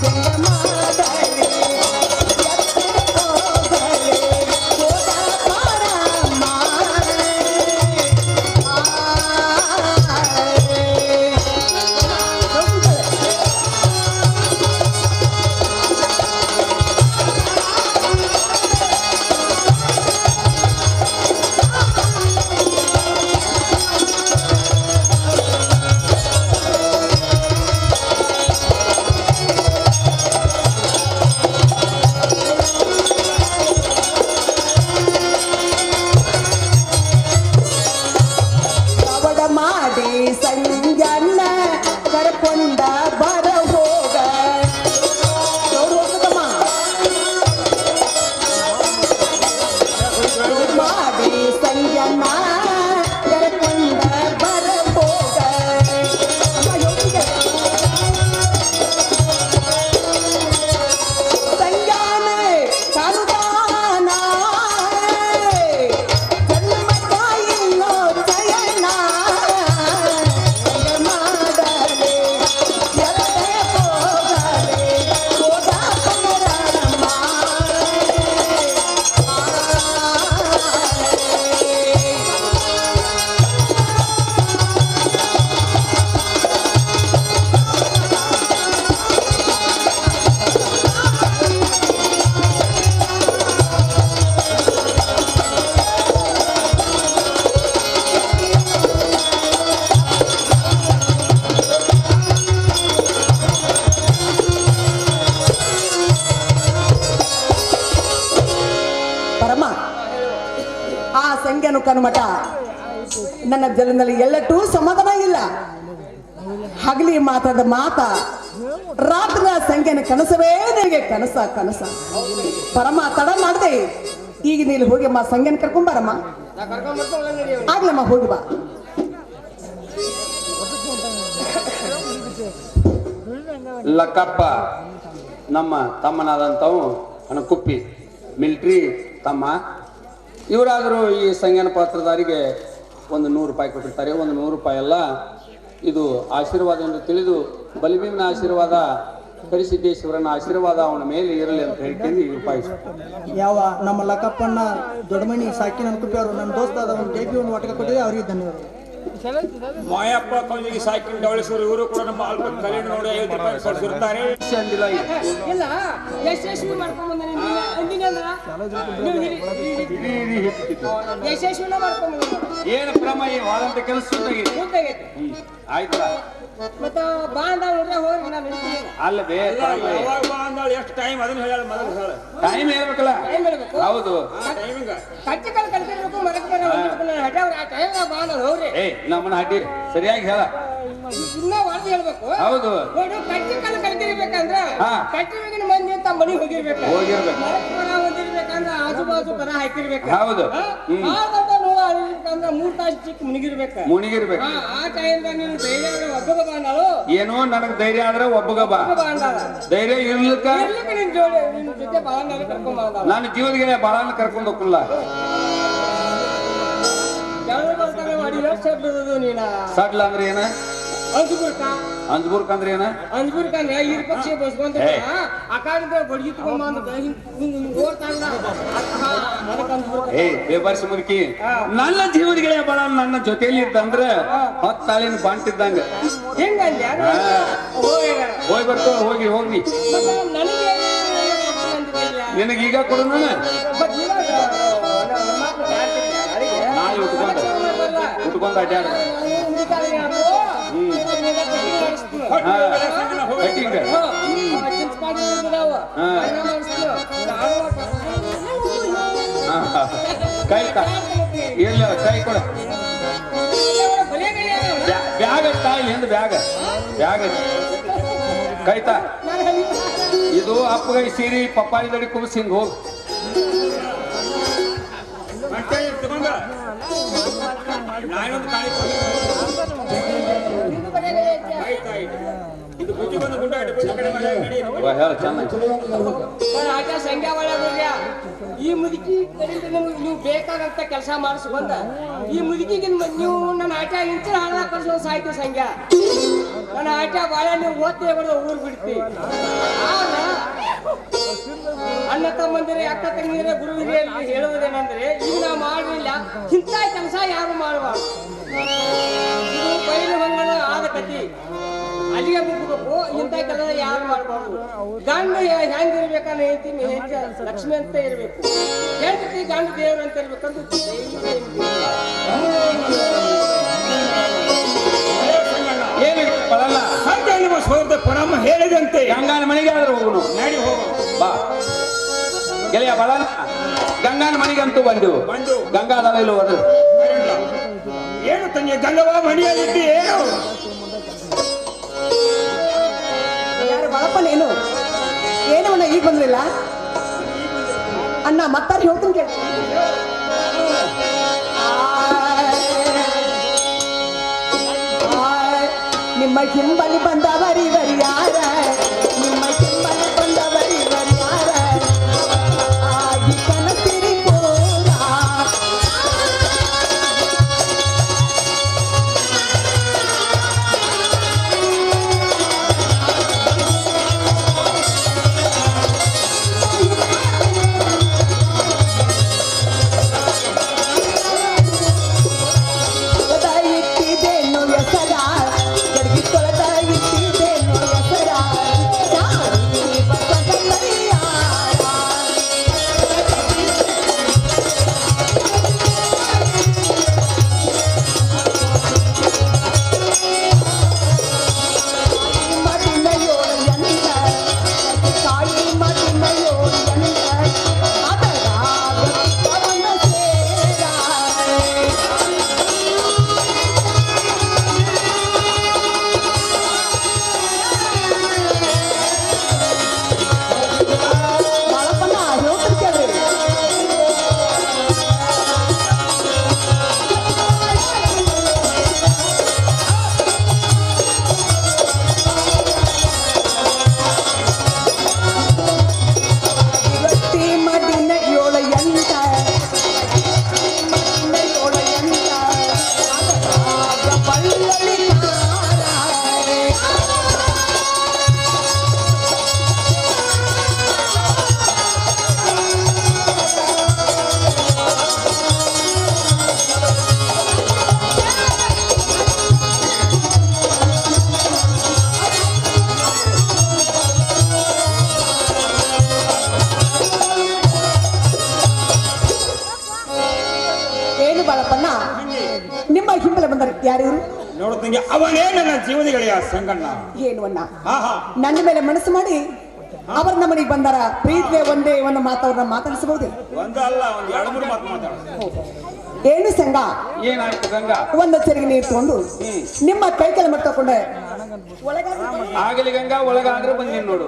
ಹೆಂಗ ಮಾಡಲಿ ಎತ್ತ ಹೋಗಲಿ ಹೋದ ಪರಮ್ಮ. ಕವಡ ಮಾಡಿ ಸಂಗನ್ನ ಕರ್ಕೊಂಡ ಬರ ಹೋಗ. ನೋಡು ಹೋಗ್ತದಮ್ಮ. ಮಾಡಿ ಸಂಗನ್ನ ಕರ್ಕೊಂಡ ಬರ ಹೋಗ. ಅಮ್ಮ ಯೋಚಿಗೆ ಸಂಗನ ಕಾನುದಾನ ಜನ್ಮ ಕಾಯಿಲ್ಲೋ ಚಯನ ಹೆಂಗ ಮಾಡಲಿ ಎತ್ತ ಹೋಗಲಿ ಹೋದ ಪರಮ್ಮ. ಆ ಸಂಖ್ಯೆನು ಕನುಮಠ ನನ್ನ ಜಲದಲ್ಲಿ ಎಲ್ಲಟೂ ಸಮಾಧಾನ ಇಲ್ಲ. ಹಗಲಿ ಮಾತಾದ ಮಾತ, ರಾತ್ರಿ ಆ ಸಂಖ್ಯೆನ ಕನಸವೇ ನನಗೆ ಕನಸ ಕನಸ. ಪರಮ ತಡ ಮಾಡದೆ ಈಗ ನೀನು ಹೋಗಿ ಅಮ್ಮ ಸಂಖ್ಯೆನ ಕರ್ಕೊಂಬಾರಮ್ಮ. ಆಗ್ಲಮ್ಮ ಹೋಗಿ ಬಾ. ಲಕ್ಕಪ್ಪ ನಮ್ಮ ತಮ್ಮನಾದಂಥವು ಅಣಕುಪ್ಪಿ ಮಿಲ್ಟ್ರಿ ತಮ್ಮ. ಇವರಾದರೂ ಈ ಸಂಜ್ಞಾನ ಪಾತ್ರಧಾರಿಗೆ ಒಂದು 100 ರೂಪಾಯಿ ಕೊಟ್ಟಿರ್ತಾರೆ. ಒಂದು 100 ರೂಪಾಯಿ ಅಲ್ಲ, ಇದು ಆಶೀರ್ವಾದ ಎಂದು ತಿಳಿದು ಬಲಿಭೀಮನ ಆಶೀರ್ವಾದ, ಕರಿಸಿದ್ದೇಶ್ವರನ ಆಶೀರ್ವಾದ ಅವನ ಮೇಲೆ ಇರಲಿ ಅಂತ ಹೇಳ್ಕೊಂಡು 2 ರೂಪಾಯಿ. ಯಾವ ನಮ್ಮ ಲಕ್ಕಪ್ಪಣ್ಣ ದೊಡ್ಡಮಣಿ ಸಾಕಿ ನನ್ನ ಕುಪ್ಪಿ ಅವರು ನನ್ನ ದೋಸ್ತ ಅದ ಒಂದು ಟೇಪಿ ಒಂದು ಒಟ್ಟಿಗೆ ಕೊಟ್ಟಿದೆ, ಅವ್ರಿಗೆ ಧನ್ಯವಾದ. ಮಾಯಪ್ಪ ಕೊಂಜಿಗೆ ಸಾಕಿ ಡವಳಿಸೋರು ಇವರು ಕೂಡ ನಮ್ಮ ಅಲ್ಪ ಕಲೆ ನೋಡಿ 5 ರೂಪಾಯಿ ಕೊಡಿಸಿರ್ತಾರೆ. ಅಂದಿಲ್ಲ ಈಗ. ಇಲ್ಲ ಯಶಸ್ವಿ ಮಾಡ್ಕೊಂಡ್ ಬಂದ ಯಶಸ್ವಿನ ಮಾಡ್ಕೊಂಡ್ ಬಂದ ಏನು ಕ್ರಮ ಈ ವಾದಂತ ಕೆಲಸ ಆಯ್ತಲ್ಲ. ಮತ್ತ ಬಾಂಧ ನೋಡ್ರೆ ಹೋಗಿ ನಾನು ಅಲ್ಲ ಬೇ ಯಾವಾಗ ಬಾ ಅಂದಾಳು, ಎಷ್ಟು ಟೈಮ್ ಅದನ್ನ ಹೇಳ ಮೊದಲು ಹೇಳ. ಟೈಮ್ ಹೇಳ್ಬೇಕಲ್ಲ. ಟೈಮ್ ಹೇಳ್ಬೇಕು. ಹೌದು. ಟೈಮಿಂಗ ಕಚ್ಚಿ ಕಾಲ ಕಲ್ತಿರ್ಬೇಕು, ಮರಕ್ಕೆ ಹಠವ್ರ ಆ ಟೈಮ್ ಬಾಂಧ ಹೋಗ್ರಿ. ನಮ್ಮನ್ನ ಹಡ್ಡಿ ಸರಿಯಾಗಿ ಹೇಳ. ಇನ್ನ ಹೊರದು ಹೇಳ್ಬೇಕು. ಹೌದು. ನೋಡು ಕಚ್ಚಿ ಕಾಲ ಕಲ್ತಿರ್ಬೇಕಂದ್ರ ಕಚ್ಚಿ ಹೋಗಿನ ಮಂದಿ ಅಂತ ಮನಿ ಹೋಗಿರ್ಬೇಕು. ಮರಕ್ಕೆ ಮರ ಹೊಂದಿರ್ಬೇಕಂದ್ರ ಆಜು ಬಾಜು ಕರ ಹಾಕಿರ್ಬೇಕು. ಹೌದು. ಅಂದ್ರೆ 3 ತಾಸು ಚಿಕ್ಕ ಮುನಿಗಿರ್ಬೇಕು. ಆ ಟೈಮ್ದಾಗ ನೀನು ಧೈರ್ಯ ಒಬ್ಬಗ ಬಾಂಡಳು. ಏನೋ ನನಗ್ ಧೈರ್ಯ ಆದ್ರೆ ಒಬ್ಬಗ ಬಾ. ಧೈರ್ಯ ಇರ್ಲಿಕ್ಕ ನಿನ್ ಜೊತೆ ಬಾಳನ್ನ ಕರ್ಕೊಂಡ್ ಬಾಂಡ. ನಾನು ಜೀವನಿಗೆ ಬಾಳನ್ನ ಕರ್ಕೊಂಡು ಹೋಗಲ್ಲ. ಸಡ್ಲ ಅಂದ್ರೆ ಏನ? ಅಂಜಬೂರ್ಕ ಅಂದ್ರೆ ಏನ? ಅಂಜಬೂರ್ಕ ಅಂದ್ರೆ ಇರ್ ಪಕ್ಷಿ ಬಸ್ಕೊಂತ ಆ ಕಾಡಿಂದ ಬಡ್ಗಿ ತಗೊಂಬಂದ ಬೇಬರ್ಸಿ ಮುದುಕಿ ನನ್ನ ಜೀವನಿಗೆ ಬಾಳ ನನ್ನ ಜೊತೆಯಲ್ಲಿ ಇದ್ದಂದ್ರ 10 ತಾಳಿನ ಬಾಂಟಿದ್ದಂಗ. ಹೆಂಗಂದ ಹೋಗಿ ಬರ್ಕೋ, ಹೋಗಿ ಹೋಗಿ ನಿನಗೀಗ ಕೊಡು. ನಾನು ನಾಳೆ ಉಟ್ಕೊಂಡ್ ಅಡ್ಡಾಡ ಕಟ್ಟಿಂಗ ಕೈ ಇಲ್ಲ ಕೈ ಕೊಡ. ಬ್ಯಾಗ್ ತಾಯಿ ಹಿಂದ ಬ್ಯಾಗ್ ಕೈತಾ. ಇದು ಅಪ್ಪಗೈ ಸೀರಿ ಪಪ್ಪಾಯಿ ದಡಿ ಕುಬ್ಸ್ ಹಿಂಗ್ ಹೋಗ್. ಈ ಮುದುಕಿ ನೀವು ಬೇಕಾಗಂತ ಕೆಲಸ ಮಾಡಿಸ್ಕೊಂಡ ಈ ಮುದುಕಿಗೆ ನೀವು ನನ್ನ ಆಟ ಇಂಚಿನ ಹಣ ಕಳ್ಸೋ ಸಾಯ್ತು ಸಂಖ್ಯಾ. ನನ್ನ ಆಟ ಬಾಳ ನೀವು ಓದ್ತೇ ಬರೋದು ಊರ್ ಬಿಡ್ತಿ. ಅಣ್ಣ ತಮ್ಮಂದಿರೇ ಅಕ್ಕ ತಂಗಿರೇ ಗುರು ಹಿರಿಯರಿಗೆ ಹೇಳುವುದೇನೆಂದ್ರೆ ಈಗ ನಾವು ಮಾಡಲಿಲ್ಲ ಇಂಥ ಕೆಲಸ ಯಾರು ಮಾಡಬಾರ್ದು. ಇದು ಬಯಲು ಮಂಗಳ ಆದ ಕತಿ, ಅಲ್ಲಿಗೆ ಮುಗ್ಬೇಕು. ಇಂಥ ಕೆಲಸ ಯಾರು ಮಾಡಬಾರ್ದು. ಗಂಡ ಹೆಂಗಿರ್ಬೇಕನ್ನ ಹೆಂಡತಿ ಲಕ್ಷ್ಮಿ ಅಂತ ಇರ್ಬೇಕು, ಹೆಂಡತಿ ಗಂಡ ದೇವ್ರು ಅಂತ ಇರ್ಬೇಕಂತ ನಿಮ್ಮ ಸೋದರ ಪರಮ ಹೇಳಿದಂತೆ ಗಂಗಾನ ಮನೆಗೆ ಆದ್ರೆ ಹೋಗುನು. ನಡಿ ಹೋಗು ಬಾ ಗೆಳೆಯ ಬಲನ. ಗಂಗಾನ ಮನೆಗಂತೂ ಬಂದೆವು. ಗಂಗಾದಳ ಇಲ್ಲ ಹೋದ್ರು. ಏನು ತಂಗಿ ಗಂಗವ್ವ ಮಣಿಯಲ್ಲಿದ್ದಿ? ಏನು ಯಾರು ಬಾಳಪ್ಪ ನೀನು? ಏನು ಅಣ್ಣ ಈಗ ಬಂದ್ರಿಲ್ಲ ಅಣ್ಣ? ಮತ್ತಾರು ಹೇಳ್ತೀನಿ ಕೇಳಿ. ನಿಮ್ಮ ಹಿಂಬಲಿ ಬಂದವರಿ ಯಾರ? ನಿಮ್ಮ ಹಿಂಬಲಿ ಬಂದವರಿ ಯಾರ? ಆಗಿ ಕನಸಿರಿ ಪೋರ ಇಟ್ಟಿದ್ದೇನು ಎಸರ, ಗಡಿಗೆ ತೊಳೆದ ಇಟ್ಟಿದ್ದೇನು ಏನು ಬಾಳಪ್ಪಣ್ಣ ನಿಮ್ಮ ಹಿಂಬಲ ಬಂದರೆ ಯಾರು ನೋಡುತ್ತಂಗೆ ಅವನೇ ನನ್ನ ಜೀವನಿಗಳಿಯ ಸಂಗಣ್ಣ. ಏನು ಅಣ್ಣ ಆಹಾ ನನ್ನ ಮೇಲೆ ಮನಸ್ಸು ಮಾಡಿ ಅವ್ರ ನಮ್ಮನಿಗೆ ಬಂದಾರ ಪ್ರೀತಿಗೆ ಒಂದೇ ಒಂದು ಮಾತು ಅವ್ರನ್ನ ಮಾತಾಡಿಸಬಹುದೇ ಒಂದಲ್ಲ ಒಂದು ಎರಡು ಮೂರು ಮಾತು ಮಾತಾಡ. ಏನು ಸಂಘ ಏನಾಯ್ತು ಗಂಗಾ? ಒಂದು ಚೆರಿಗೆ ನೀರು ತಗೊಂಡು ನಿಮ್ಮ ಕೈ ಕೆಲ ಮಾಡ್ಕೊಂಡೆ ಆಗಲಿ ಗಂಗಾ, ಒಳಗಾದ್ರೆ ಬಂದಿನ್ ನೋಡು.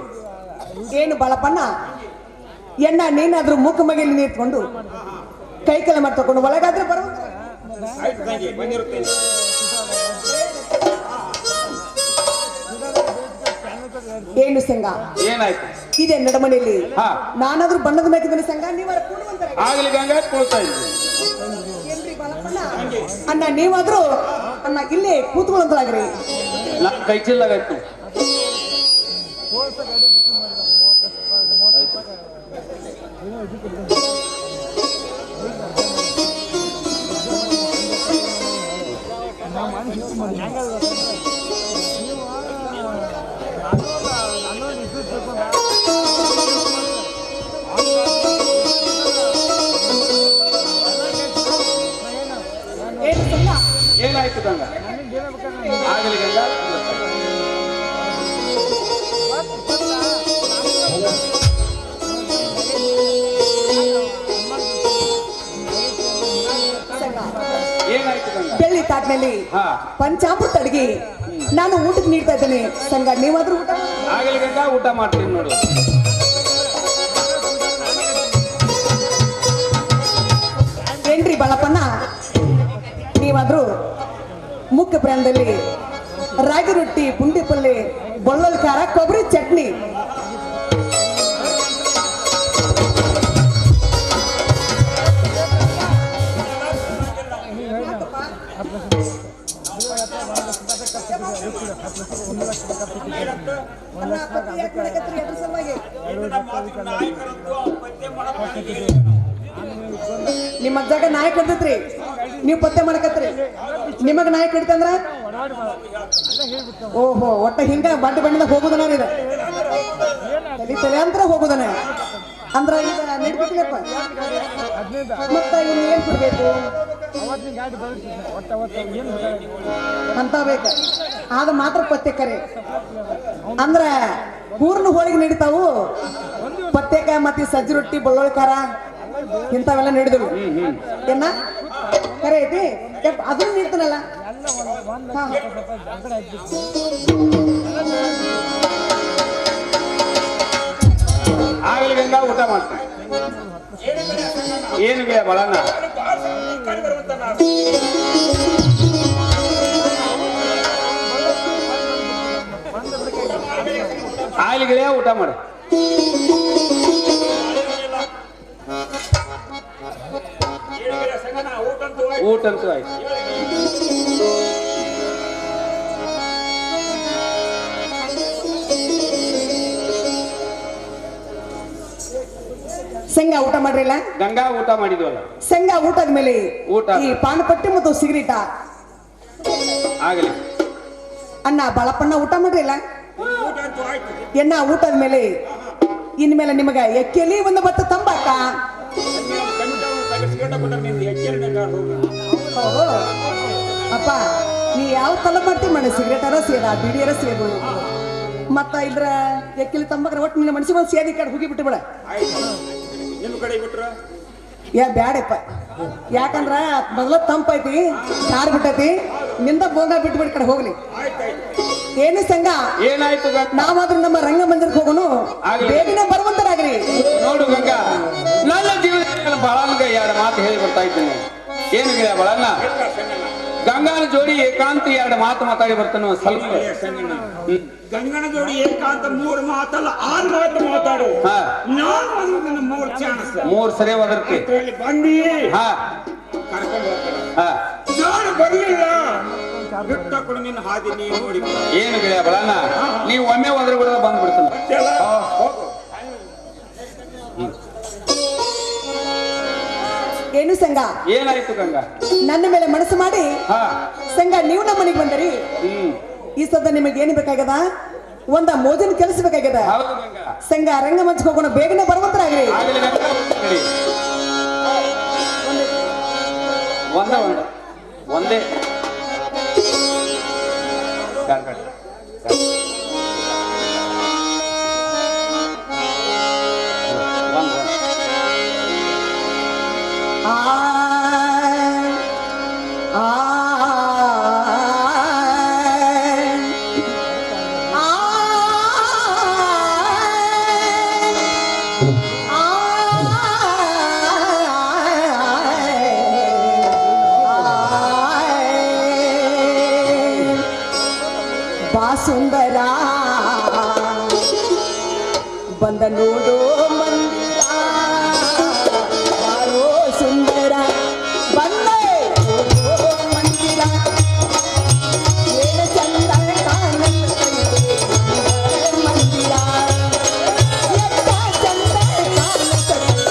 ಏನು ಬಾಳಪ್ಪಣ್ಣ ಎಣ್ಣ ನೀನಾದ್ರೂ ಮೂಕ ಮಗೆಯಲ್ಲಿ ನೀರು ತಗೊಂಡು ಕೈ ಕೆಲ ಮಾಡ್ಕೊಂಡು ಒಳಗಾದ್ರೆ ಬರೋ ಆಯ್ತು ತಂಗಿ ಬಂದಿರುತ್ತೇನೆ. ಏನು ಸಂಘ ಏನಾಯ್ತು? ಇದೆ ನಡಮನೆಯಲ್ಲಿ ಹಾ. ನಾನಾದ್ರೂ ಬಣ್ಣದ ಮೇಕಿದ್ರೆ ಸಂಘ ನೀವಾರ ಕೂಡುವಂತಾರೆ ಆಗಲಿ ಗಂಗಾ, ಕೊಡ್ತಾ ಇದ್ದೀನಿ. ಏನ್ರಿ ಬಾಳಪ್ಪಣ್ಣ ಅಣ್ಣ ನೀವಾದ್ರೂ ಅಣ್ಣ ಇಲ್ಲೇ ಕೂತ್ಕೊಳ್ಳೋದ್ರಾಗ್ರಿ ನಾ ಕೈ ಚಿಲ್ಲಾಗಾಯ್ತು. ಏನು ಸಂಘ ಏನಾಯ್ತು ಗಂಗಾ? ಆಗಲಿ ಗಂಗಾ, ಸಂಘ ಏನಾಯ್ತು ಗಂಗಾ? ಬೆಳ್ಳಿ ತಾಟ್ನಲ್ಲಿ ಹಾ. ಪಂಚಾಮೃತ ಅಡಿಗೆ ನಾನು ಊಟಕ್ಕೆ ನೀಡ್ತಾ ಇದ್ದೇನೆ ಸಂಘ ನೀವಾದ್ರೂ ಊಟ ಮಾಡಿ. ಆಗಲಿ ಗಂಗಾ, ಊಟ ಮಾಡ್ತೀನಿ ನೋಡು. ಏನ್ರಿ ಬಾಳಪ್ಪಣ್ಣ ನೀವಾದ್ರೂ ಮುಖ್ಯ ಪ್ರಾಣದಲ್ಲಿ ರಾಗಿ ರೊಟ್ಟಿ ಪುಂಡಿ ಪಲ್ಲೆ ಬೆಳ್ಳುಳ್ಳಿ ಖಾರ ಕೊಬ್ಬರಿ ಚಟ್ನಿ ನಿಮ್ಮ ಅಜ್ಜಾಗ ನಾಯಿ ಕಡ್ದತ್ರಿ ನೀವು ಪತ್ತೆ ಮಾಡಕತ್ರಿ ನಿಮಗ ನಾಯಿ ಕಡಿತಂದ್ರ ಓಹೋ ಒಟ್ಟ ಹಿಂಗ ಬಡ್ಡಿ ಬಣ್ಣದಾಗ ಹೋಗುದನ ಇದು ತಲೆ ತಲೆ ಅಂತ ಹೋಗುದನ ಅಂದ್ರ ಈಗ ನೆಡ್ಬಿಟ್ಲಪ್ಪ ಮತ್ತ ಇನ್ನು ಏನ್ ಕೊಡ್ಬೇಕು ಅಂತ ಬೇಕ ಆದ ಮಾತ್ರ ಪತ್ತೆ ಕರೆ ಅಂದ್ರ ಪೂರ್ಣ ಹೋಳಿಗೆ ನಡೀತಾವು ಪತ್ತೆಕಾಯಿ ಮತ್ತೆ ಸಜ್ಜಿ ರೊಟ್ಟಿ ಬೆಳ್ಳುಳ್ಳಿ ಖಾರ ಇಂಥವೆಲ್ಲ ನಡೆದ್ರು ಏನ ಕರೆ ಐತಿ ಅದನ್ನು ನೀಡ್ತಾನಲ್ಲ ಆಗಲಿ ಗಂಗಾ, ಊಟ ಮಾಡ್ತೀನಿ. ಏನು ಗೆಳೆಯ ಬಳನ? ಆಗಲಿ ಗೆಳೆಯ, ಊಟ ಮಾಡು. ಊಟಂತೂ ಆಯ್ತು. ಶೇಂಗಾ ಊಟ ಮಾಡ್ರಿಲ್ಲ ಗಂಗಾ, ಊಟ ಮಾಡಿದ್ವಲ್ಲ. ಶೇಂಗಾ ಊಟದ ಮೇಲೆ ಊಟ. ಈ ಪಾನಪಟ್ಟಿ ಮತ್ತು ಸಿಗರೇಟ ಆಗಲಿ ಅಣ್ಣ ಬಾಳಪ್ಪಣ್ಣ ಊಟ ಮಾಡ್ರಿಲ್ಲ ಊಟ ಅಂತೂ ಆಯ್ತು. ಎಣ್ಣ ಊಟದ ಮೇಲೆ ಇನ್ಮೇಲೆ ನಿಮಗ ಎಕ್ಕೆಲಿ ಒಂದು ಬತ್ತ ತಂಬಾಕ ಓಹೋ. ಅಪ್ಪ ನೀ ಯಾವ ತಲ ಮಾಡ್ತೀವಿ ಮನೆ ಸಿಗರೇಟರ ಸೇದ ಬಿಡಿಯರ ಸೇದು ಮತ್ತ ಇದ್ರ ಎಕ್ಕೆಲಿ ತಂಬಾಕ ಒಟ್ಟು ನಿನ್ನ ಮನಸ್ಸಿಗೆ ಒಂದು ಸೇದಿ ಕಡೆ ಹೋಗಿ ಬಿಟ್ಟು ಬಿಡ ನಿಮ್ಮ ಕಡೆ ಬಿಟ್ರ ಯಾ ಬ್ಯಾಡಪ್ಪ ಯಾಕಂದ್ರ ಮೊದಲ ತಂಪೈತಿ ಕಾರ್ ಬಿಟ್ಟೈತಿ ನಿಂದ ಬೋಂಗ ಬಿಟ್ಟು ಬಿಡಿ ಕಡೆ ಹೋಗ್ಲಿ ಏನು ಸಂಘ ಏನಾಯ್ತು ಗಂಗಾ? ನಾವಾದ್ರೂ ನಮ್ಮ ರಂಗಮಂದಿರಕ್ಕೆ ಹೋಗೋನು ಆಗ್ಲಿ. ಬೇಗನೆ ಬರುವಂತರಾಗ್ರಿ ನೋಡು ಗಂಗಾ, ನನ್ನ ಜೀವನದಲ್ಲಿ ಬಳನ್ಗ ಎರಡು ಮಾತು ಹೇಳಿ ಬರ್ತಾ ಇದ್ದೇನೆ. ಏನು ಗೆಳೆಯ ಬಳನ್ನ? ಗಂಗಾನ ಜೋಡಿ ಏಕಾಂತ ಎರಡು ಮಾತು ಮಾತಾಡಿ ಬರ್ತಾನೆ ಸ್ವಲ್ಪ. ಗಂಗನ ಜೋಡಿ ಏಕಾಂತ 3 ಮಾತಲ್ಲ 6 ಮಾತು ಮಾತಾಡು. ಹಾ. ನಾನು ಅದು ನನ್ನ 3 ಚಾನ್ಸ್ 3 ಸರಿ ಒದರ್ತಿ. ಬಂದಿ ಹಾ ಕರ್ಕೊಂಡು ಹೋಗ್ತಾರೆ. ಹಾ. ನಾನು ಬರ್ಲಿಲ್ಲ ಬಿಟ್ಟ ಕೊಡು ನಿನ್ನ ಹಾದಿ ನೀವು ನೋಡಿ. ಏನು ಗೆಳೆಯ ಬಳನ್ನ? ನೀವು ಒಮ್ಮೆ ಒದ್ರ ಬಿಡೋದು ಬಂದ್ಬಿಡ್ತಾನೆ. ಹೋಗು. ಏನು ಸಂಘ ಏನಾಯ್ತು ಗಂಗಾ? ನನ್ನ ಮೇಲೆ ಮನಸ್ಸು ಮಾಡಿ ಹಾ. ಸಂಘ ನೀವು ನಮ್ಮ ಮನೆಗೆ ಬಂದರಿ ಈ ಸದ್ದ ನಿಮಗೆ ಏನು ಬೇಕಾಗ್ಯದ ಒಂದ ಮೋಜಿನ ಕೆಲಸ ಬೇಕಾಗ್ಯದ ಹೌದು ಗಂಗಾ. ಸಂಘ ರಂಗಮಂಚಕ್ಕೆ ಹೋಗೋಣ ಬೇಗನೆ ಬರುವಂತರಾಗ್ರಿ ಆಗಲಿ ಗಂಗಾ, ನಡಿ. ಒಂದೇ ಸುಂದರ ಬಂದ ನೋಡೋ ಮಂದಿರ ಬಾರೋ ಸುಂದರ ಬಂದೆ ನೋಡೋ ಮಂದಿರ ಏನು ಚಂದ ಕಾಣುತ್ತದೆ ಮಂದಿರ ಎತ್ತ ಚಂದ ಕಾಣುತ್ತದೆ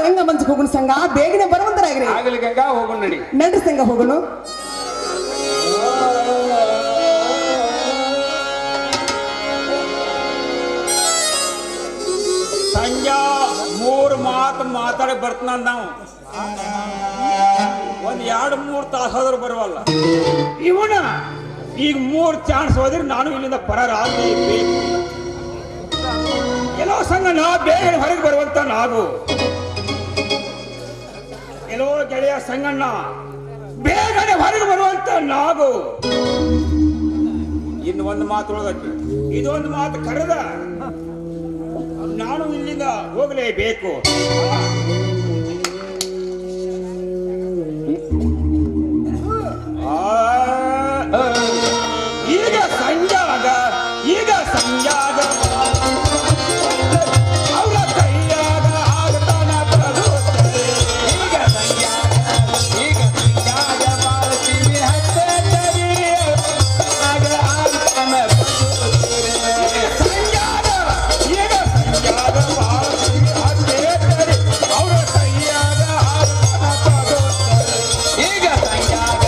ರಂಗ ಮಂಚಕ್ಕೆ ಹೋಗೋಣ ಸಂಘ, ಬೇಗನೆ ಬರುವಂತರಾಗ್ರಿ. ಆಗಲಿ ಗಂಗಾ, ಹೋಗೋಣ ನಡಿ. ನಡ್ರಿ ಸಂಘ ಹೋಗೋಣ. ಸಂಜಾ 3 ಮಾತು ಮಾತಾಡಿ ಬರ್ತನ ನಾವು. ಒಂದ್ 2-3 ತಾಸು ಹೋದ್ರೆ ಬರುವಲ್ಲ ಇವನ. ಈಗ 3 ಚಾನ್ಸ್ ಹೋದ್ರೆ ನಾನು ಇಲ್ಲಿಂದ ಪರರಾಗಲೇಬೇಕು. ಎಲ್ಲೋ ಸಂಘ ನಾ ಬೇಗ ಹೊರಗೆ ಬರುವಂತ ನಾವು. ಎಲ್ಲೋ ಗೆಳೆಯ ಸಂಗಣ್ಣ ಬೇಗನೆ ಹೊರಗೆ ಬರುವಂತ ನಾವು. ಇನ್ನು ಒಂದು ಮಾತು ಉಳಿದಕ್ಕೆ, ಇದೊಂದು ಮಾತು ಕರೆದ ನಾನು ಇಲ್ಲಿಂದ ಹೋಗಲೇಬೇಕು. ಈಗ ಸಂಜಾಗ ಅವರ ಕೈಯಾಗ ಆಗ್ತಾನ ಬರುತ್ತದೆ. ಈಗ ಸಂಜಾಗ ಮಾಡ್ತೀವಿ ಹತ್ತರಿ ಆಗ ಆಗ್ತಾನ ಬರುತ್ತದೆ. ಸಂಜಾಗ ಈಗ ಸಂಜಾಗ ಮಾಡ್ತೀವಿ ಹತ್ತರಿ ಅವರ ಕೈಯಾಗ ಆಗ್ತಾನ ಬರುತ್ತದೆ. ಈಗ ಸಂಜಾಗ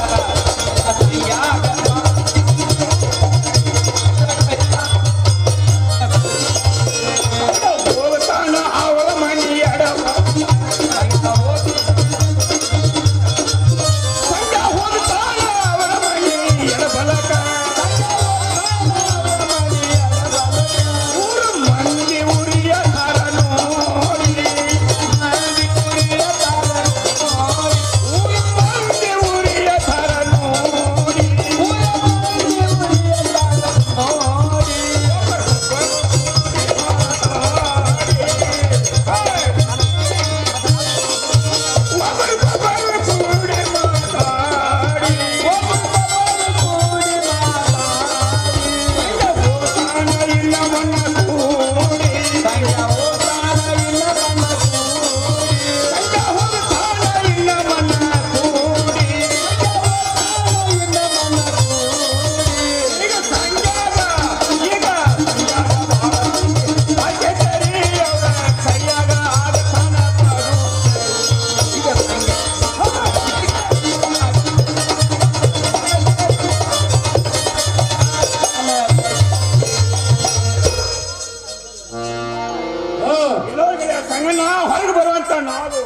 ಹೊರಗೆ ಬರುವಂತ ನಾವು.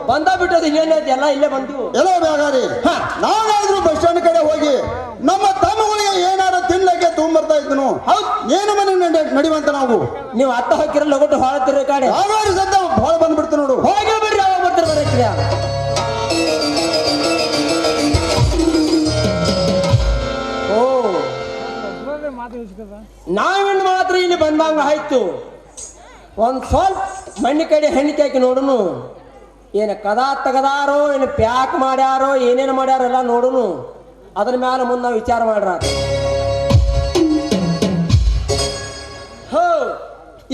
ಬಂದ ಬಿಟ್ಟದು ಎಲ್ಲ ಇಲ್ಲೇ ಬಂದು ಎಲ್ಲೋ ಬೇಗಾರಿ ನಾನಾದ್ರೂ ಬಸ್ ಸ್ಟ್ಯಾಂಡ್ ಕಡೆ ಹೋಗಿ ನಮ್ಮ ತಮ್ಮಗಳಿಗೆ ಏನಾದ್ರು ತಿನ್ಲಿಕ್ಕೆ ತುಂಬರ್ತಾ ಇದ್ದನು. ಏನು ಮನೆ ನಡಿವಂತ ನಾವು. ನೀವು ಅತ್ತ ಹಾಕಿರಲ್ಲ ಲಗೋಟು ಹಾಳತ್ತಿರ ಕಾಡೆ ಯಾವ್ಯಾರು ಸದ್ದ ಭಾಳ ಬಂದ್ಬಿಡ್ತು ನೋಡು. ಹೋಗಿ ಬಿಡ್ರಿ, ಅವಾಗ ಬರ್ತಾರೆ ಬರಕ್ರಿಯ. ಓ ನಾವಿನ್ ಮಾತ್ರ ಇಲ್ಲಿ ಬಂದಂಗ ಆಯ್ತು. ಒಂದ್ ಸ್ವಲ್ಪ ಮಣ್ಣಿ ಕಡೆ ಹೆಣ್ಣಿಕೆ ಹಾಕಿ ನೋಡುನು. ಏನು ಕದಾ ತೆಗದಾರೋ, ಏನು ಪ್ಯಾಕ್ ಮಾಡ್ಯಾರೋ, ಏನೇನು ಮಾಡ್ಯಾರೋ ಎಲ್ಲ ನೋಡುನು. ಅದ್ರ ಮ್ಯಾಲ ಮುಂದೆ ನಾವು ವಿಚಾರ ಮಾಡ್ರ. ಹೋ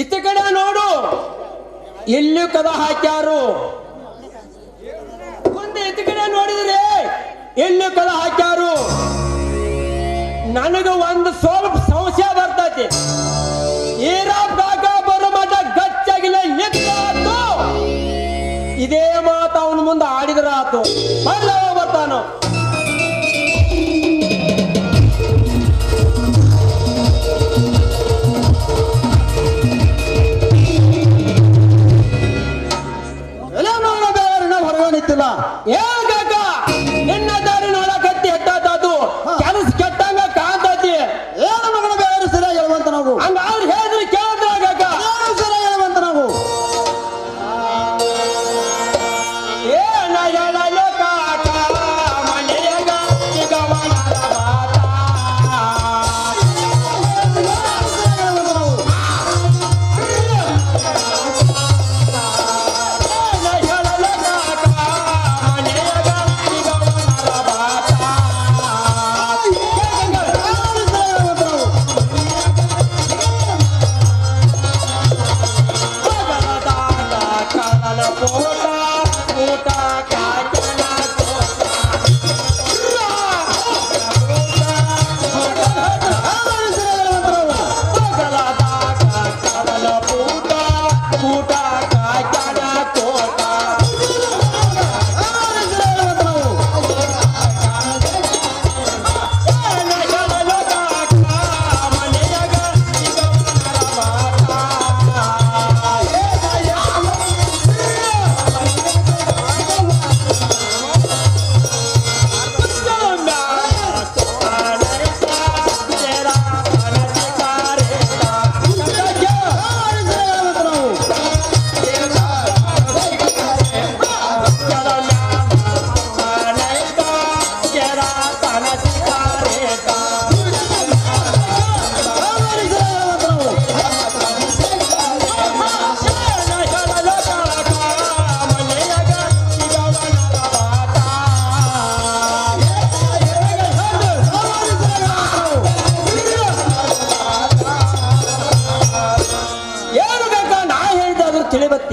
ಇತ್ತ ಕಡೆ ನೋಡು, ಇಲ್ಲೂ ಕದ ಹಾಕ್ಯಾರು. ಮುಂದೆ ಇತ್ತ ಕಡೆ ನೋಡಿದ್ರೆ ಇಲ್ಲೂ ಕದ ಹಾಕ್ಯಾರು. ನನಗ ಒಂದು ಸ್ವಲ್ಪ ಸಂಶಯ ಬರ್ತೈತಿ. ಈರಾಗ ಬರೋ ಮಠ ಗಚ್ಚಾಗಿಲ್ಲ ನಿಂತು ಇದೇ ಮಾತು ಅವನ ಮುಂದೆ ಆಡಿದ್ರ ಆತು. ಬರ್ತಾನೋ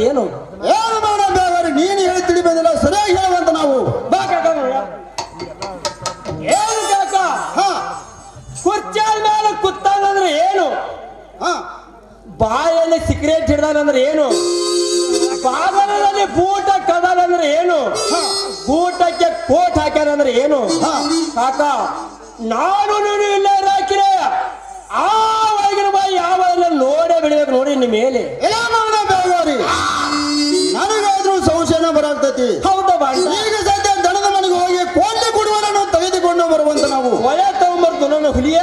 ಏನು ಏನು ಮಾಡ ಬೇಗಾರಿ ನೀನು ಹೇಳಿ ತಿಳಿ ಬಂದಿಲ್ಲ ಸರಿಯಾಗಿ ಹೇಳುವಂತ ನಾವು ಬಾ ಕಾಕ ಏನು ಕಾಕ ಹಾ ಕುರ್ಚಾದ ಮೇಲೆ ಕುತ್ತಾನಂದ್ರೆ ಏನು ಹಾ ಬಾಯಲ್ಲಿ ಸಿಗರೇಟ್ ಹಿಡ್ದಾನಂದ್ರೆ ಏನು ಬಾಗಲಲ್ಲಿ ಬೂಟ ಕದಾನಂದ್ರೆ ಏನು ಬೂಟಕ್ಕೆ ಕೋಟ್ ಹಾಕ್ಯಾನಂದ್ರೆ ಏನು ಕಾಕ ನಾನು ನೀನು ಇಲ್ಲೇ ರಾಕಿರೆ ಆ ಒಳಗಿನ ಬಾಯಿ ಯಾವ ನೋಡೇ ಬಿಡ್ಬೇಕು ನೋಡಿ ನಿಮ್ಮ ಮೇಲೆ ಬೇಗಾರಿ ನನಗಾದ್ರೂ ಸಂಶಯನ ಬರಾಗ್ತೈತಿ ಹೌದಾ ಬಾಂಡ ಈಗ ಸದ್ಯ ದನದ ಮನೆಗೆ ಹೋಗಿ ಕೋಟೆ ಕೊಡುವನನ್ನು ತೆಗೆದುಕೊಂಡು ಬರುವಂತ ನಾವು ಒಳ್ಳೆ ತಗೊಂಬರ್ತು ನನ್ನ ಹುಲಿಯ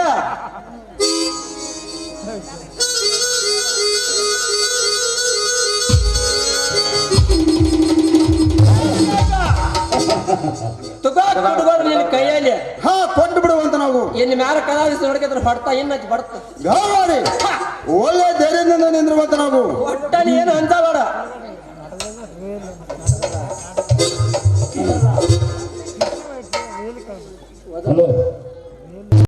ನಿನ್ನ ಕೈಯಲ್ಲಿ ಹಾ ಕೊಟ್ಟು ಬಿಡುವಂತ ನಾವು ಇನ್ನು ಮ್ಯಾಲ ಕಲಾವಿಸಿ ನೋಡ್ಕಿದ್ರೆ ಹೊಡ್ತಾ ಇನ್ನಚ್ಚಿ ಬಡ್ತ ಬೇಗಾರಿ ಒಳ್ಳೆ ಧೈರ್ಯದಿಂದ ನಿಂದಿರುವಂತ ನಾವು ಒಟ್ಟಲ್ಲಿ ಏನು ಅಂತ ಬೇಡ